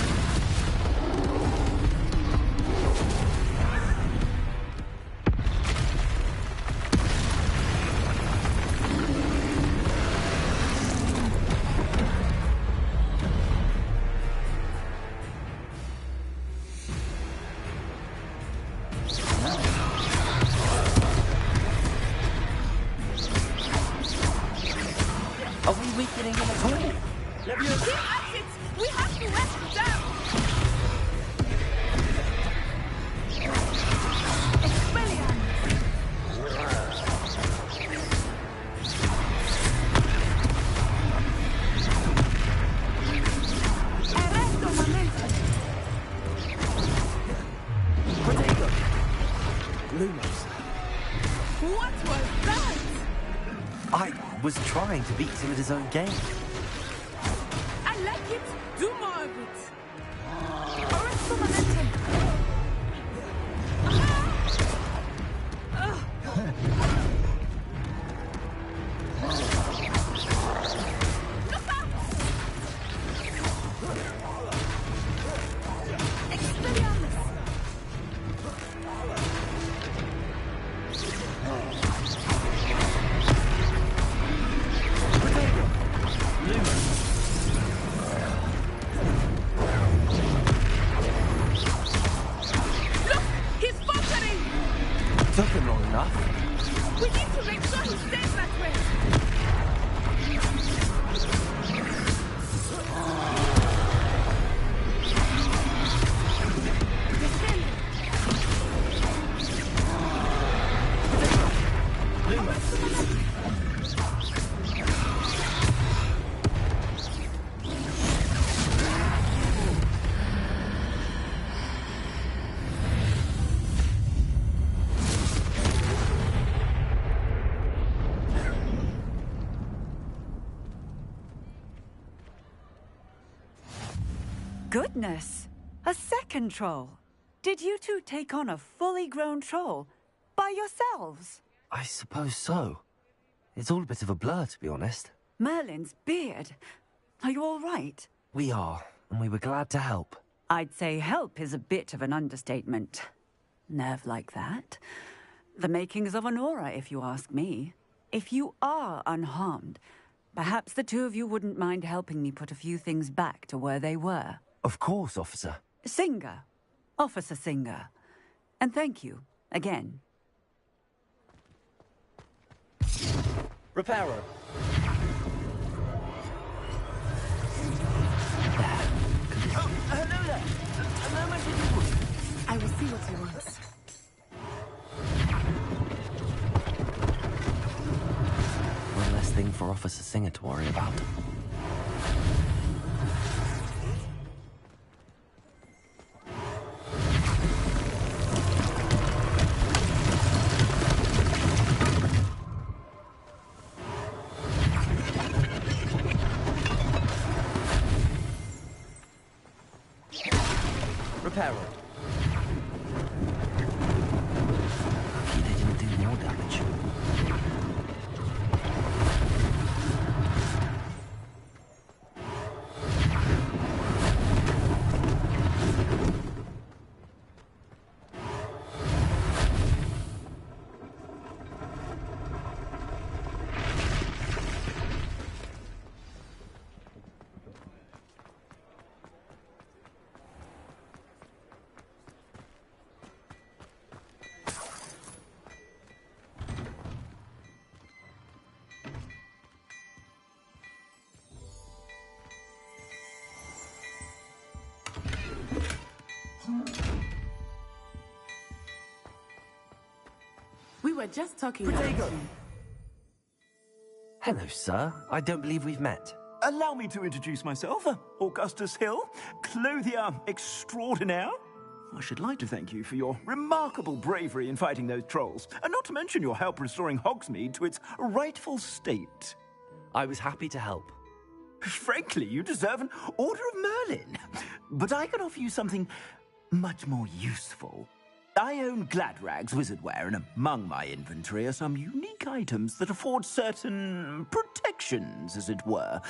Are we weakening him at all? Keep at it! We have to let him down! Lumos. What was that? I was trying to beat him at his own game. I like it. Do more of it. Arrest the momentum. Look out! Expelliarmus. Look! He's faltering! Took him long enough. We need to make sure he stays that way. Goodness! A second troll! Did you two take on a fully grown troll? By yourselves? I suppose so. It's all a bit of a blur, to be honest. Merlin's beard. Are you all right? We are, and we were glad to help. I'd say help is a bit of an understatement. Nerve like that. The makings of an aura, if you ask me. If you are unharmed, perhaps the two of you wouldn't mind helping me put a few things back to where they were. Of course, officer. Singer. Officer Singer. And thank you, again. Reparo. Oh, hello there. A moment if you would. I will see what he wants. One less thing for Officer Singer to worry about. Reparo. Lucky they didn't do more damage. were just talking about you. Hello, sir. I don't believe we've met. Allow me to introduce myself, Augustus Hill, clothier extraordinaire. I should like to thank you for your remarkable bravery in fighting those trolls, and not to mention your help restoring Hogsmeade to its rightful state. I was happy to help. Frankly, you deserve an Order of Merlin. But I can offer you something much more useful. I own Gladrag's wizardware, and among my inventory are some unique items that afford certain protections, as it were.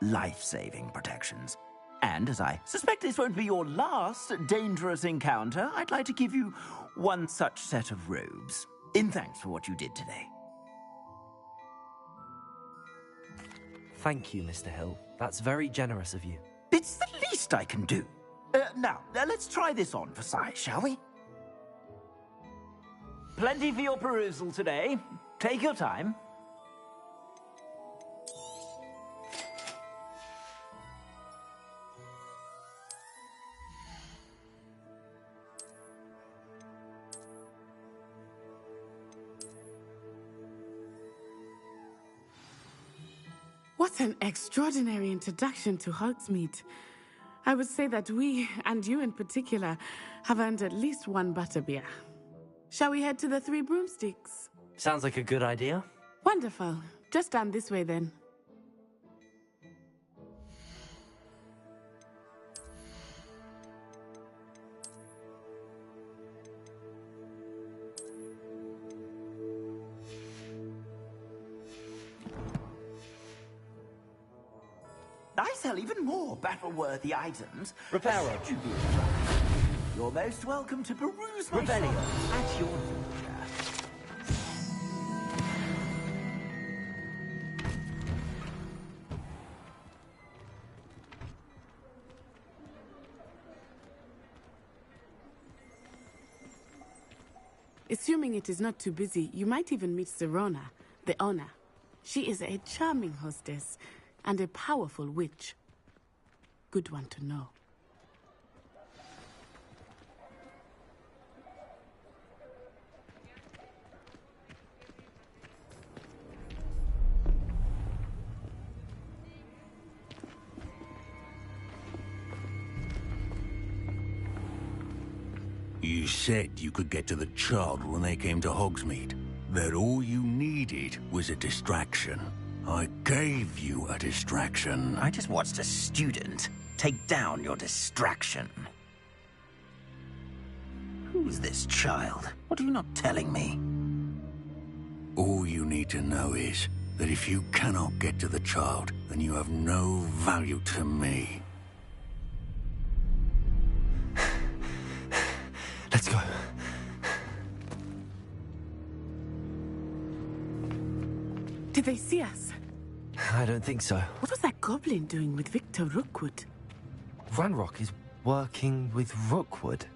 Life-saving protections. And as I suspect this won't be your last dangerous encounter, I'd like to give you one such set of robes, in thanks for what you did today. Thank you, Mr. Hill. That's very generous of you. It's the least I can do. Now, let's try this on for size, shall we? Plenty for your perusal today. Take your time. What an extraordinary introduction to Hogsmeade. I would say that we, and you in particular, have earned at least one butterbeer. Shall we head to the Three Broomsticks? Sounds like a good idea. Wonderful. Just down this way then. I sell even more battle-worthy items. Reparo. You're most welcome to peruse my Revelio. shops at your leisure. Assuming it is not too busy, you might even meet Serona, the owner. She is a charming hostess and a powerful witch. Good one to know. You said you could get to the child when they came to Hogsmeade. That all you needed was a distraction. I gave you a distraction. I just watched a student take down your distraction. Who's this child? What are you not telling me? All you need to know is that if you cannot get to the child, then you have no value to me. Let's go. Did they see us? I don't think so. What was that goblin doing with Victor Rookwood? Ranrock is working with Rookwood.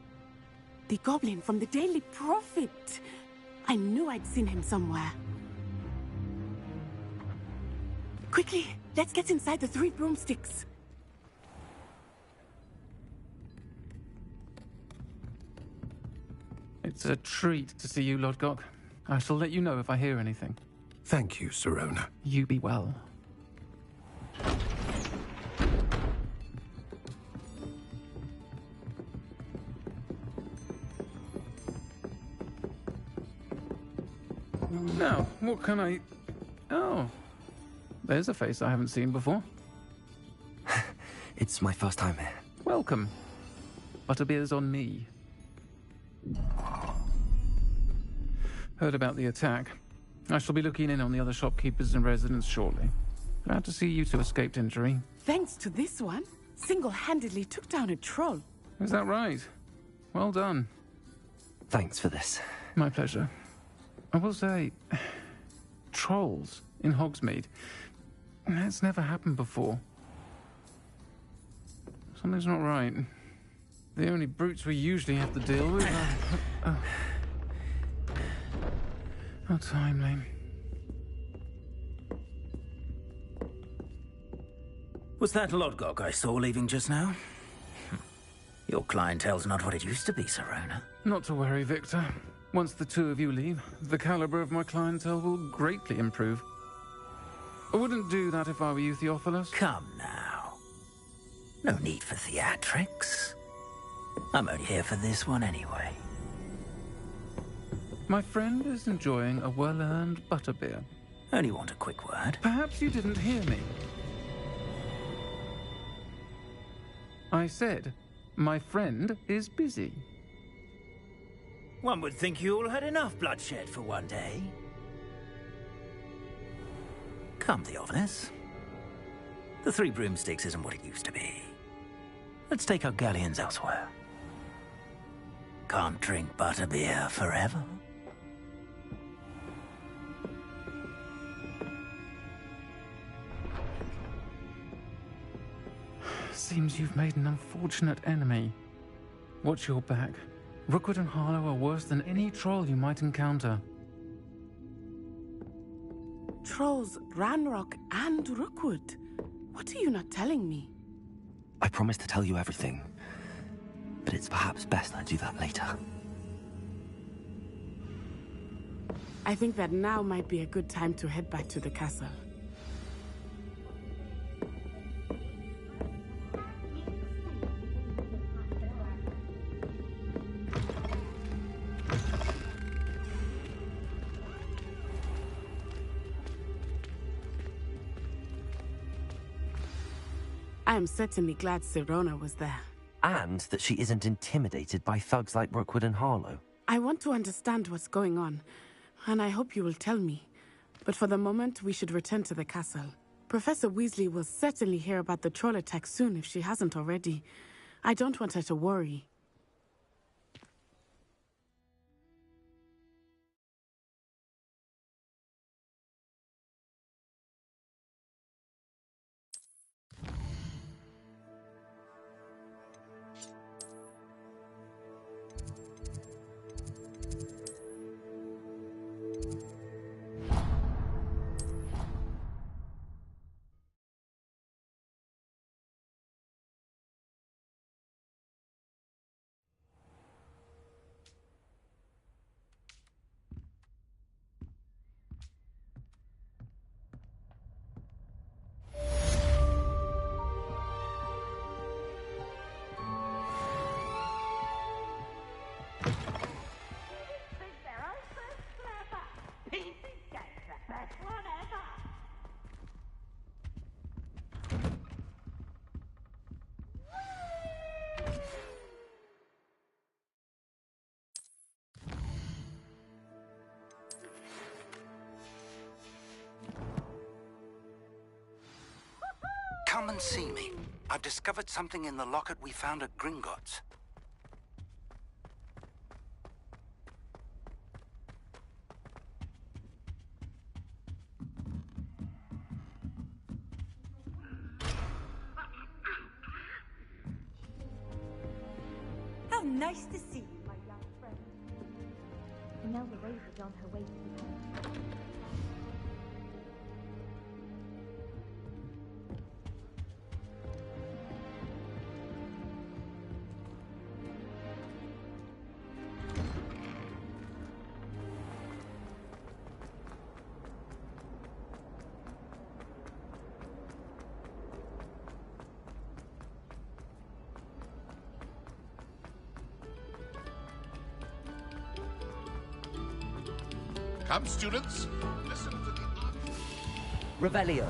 The goblin from the Daily Prophet. I knew I'd seen him somewhere. Quickly, let's get inside the Three Broomsticks. It's a treat to see you, Lodgok. I shall let you know if I hear anything. Thank you, Serona. You be well. Now, what can I... Oh, there's a face I haven't seen before. It's my first time here. Welcome. Butterbeer's on me. Heard about the attack. I shall be looking in on the other shopkeepers and residents shortly. Glad to see you two escaped injury. Thanks to this one, single-handedly took down a troll. Is that right? Well done. Thanks for this. My pleasure. I will say, trolls in Hogsmeade. That's never happened before. Something's not right. The only brutes we usually have to deal with are... How timely. Was that Lodgok I saw leaving just now? Your clientele's not what it used to be, Serona. Not to worry, Victor. Once the two of you leave, the caliber of my clientele will greatly improve. I wouldn't do that if I were you, Theophilus. Come now. No need for theatrics. I'm only here for this one anyway. My friend is enjoying a well-earned butterbeer. Only want a quick word. Perhaps you didn't hear me. I said, my friend is busy. One would think you all had enough bloodshed for one day. Come, Theophilus. The Three Broomsticks isn't what it used to be. Let's take our galleons elsewhere. Can't drink butterbeer forever. Seems you've made an unfortunate enemy. Watch your back. Rookwood and Harlow are worse than any troll you might encounter. Trolls, Ranrock, and Rookwood. What are you not telling me? I promised to tell you everything, but it's perhaps best I do that later. I think that now might be a good time to head back to the castle. I am certainly glad Sirona was there. And that she isn't intimidated by thugs like Rookwood and Harlow. I want to understand what's going on, and I hope you will tell me. But for the moment, we should return to the castle. Professor Weasley will certainly hear about the troll attack soon if she hasn't already. I don't want her to worry. Come and see me. I've discovered something in the locket we found at Gringotts. How nice to see you, my young friend. Melba Rose is on her way to the home. Come, students. Listen to the... Revelio.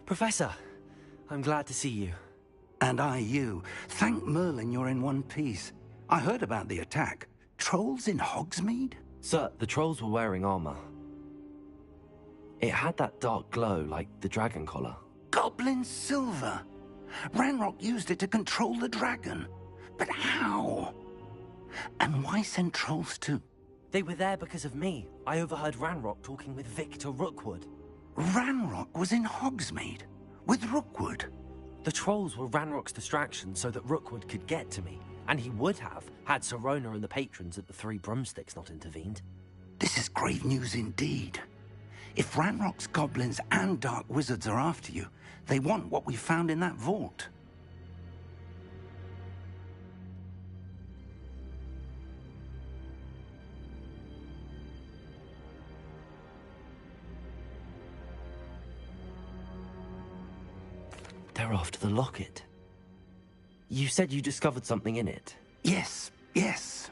Professor, I'm glad to see you. And I you. Thank Merlin you're in one piece. I heard about the attack. Trolls in Hogsmeade? Sir, the trolls were wearing armor. It had that dark glow like the dragon collar. Goblin silver! Ranrock used it to control the dragon. But how? And why send trolls too? They were there because of me. I overheard Ranrock talking with Victor Rookwood. Ranrock was in Hogsmeade? With Rookwood? The trolls were Ranrock's distraction so that Rookwood could get to me. And he would have, had Sirona and the patrons at the Three Broomsticks not intervened. This is grave news indeed. If Ranrock's goblins and dark wizards are after you, they want what we found in that vault. They're after the locket. You said you discovered something in it. Yes, yes.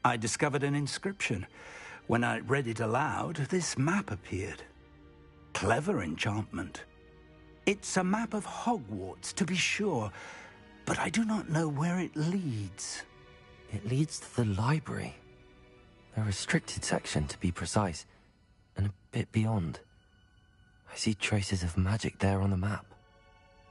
I discovered an inscription. When I read it aloud, this map appeared. Clever enchantment. It's a map of Hogwarts, to be sure, but I do not know where it leads. It leads to the library. A restricted section, to be precise, and a bit beyond. I see traces of magic there on the map.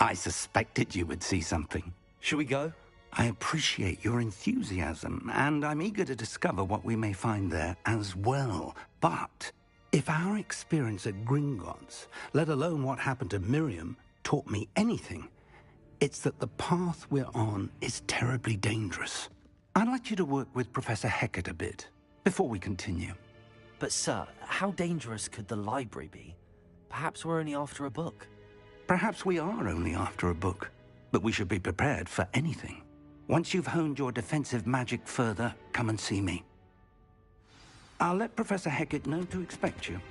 I suspected you would see something. Shall we go? I appreciate your enthusiasm, and I'm eager to discover what we may find there as well. But if our experience at Gringotts, let alone what happened to Miriam, taught me anything, it's that the path we're on is terribly dangerous. I'd like you to work with Professor Hecat a bit, before we continue. But sir, how dangerous could the library be? Perhaps we're only after a book. Perhaps we are only after a book, but we should be prepared for anything. Once you've honed your defensive magic further, come and see me. I'll let Professor Hecat know to expect you.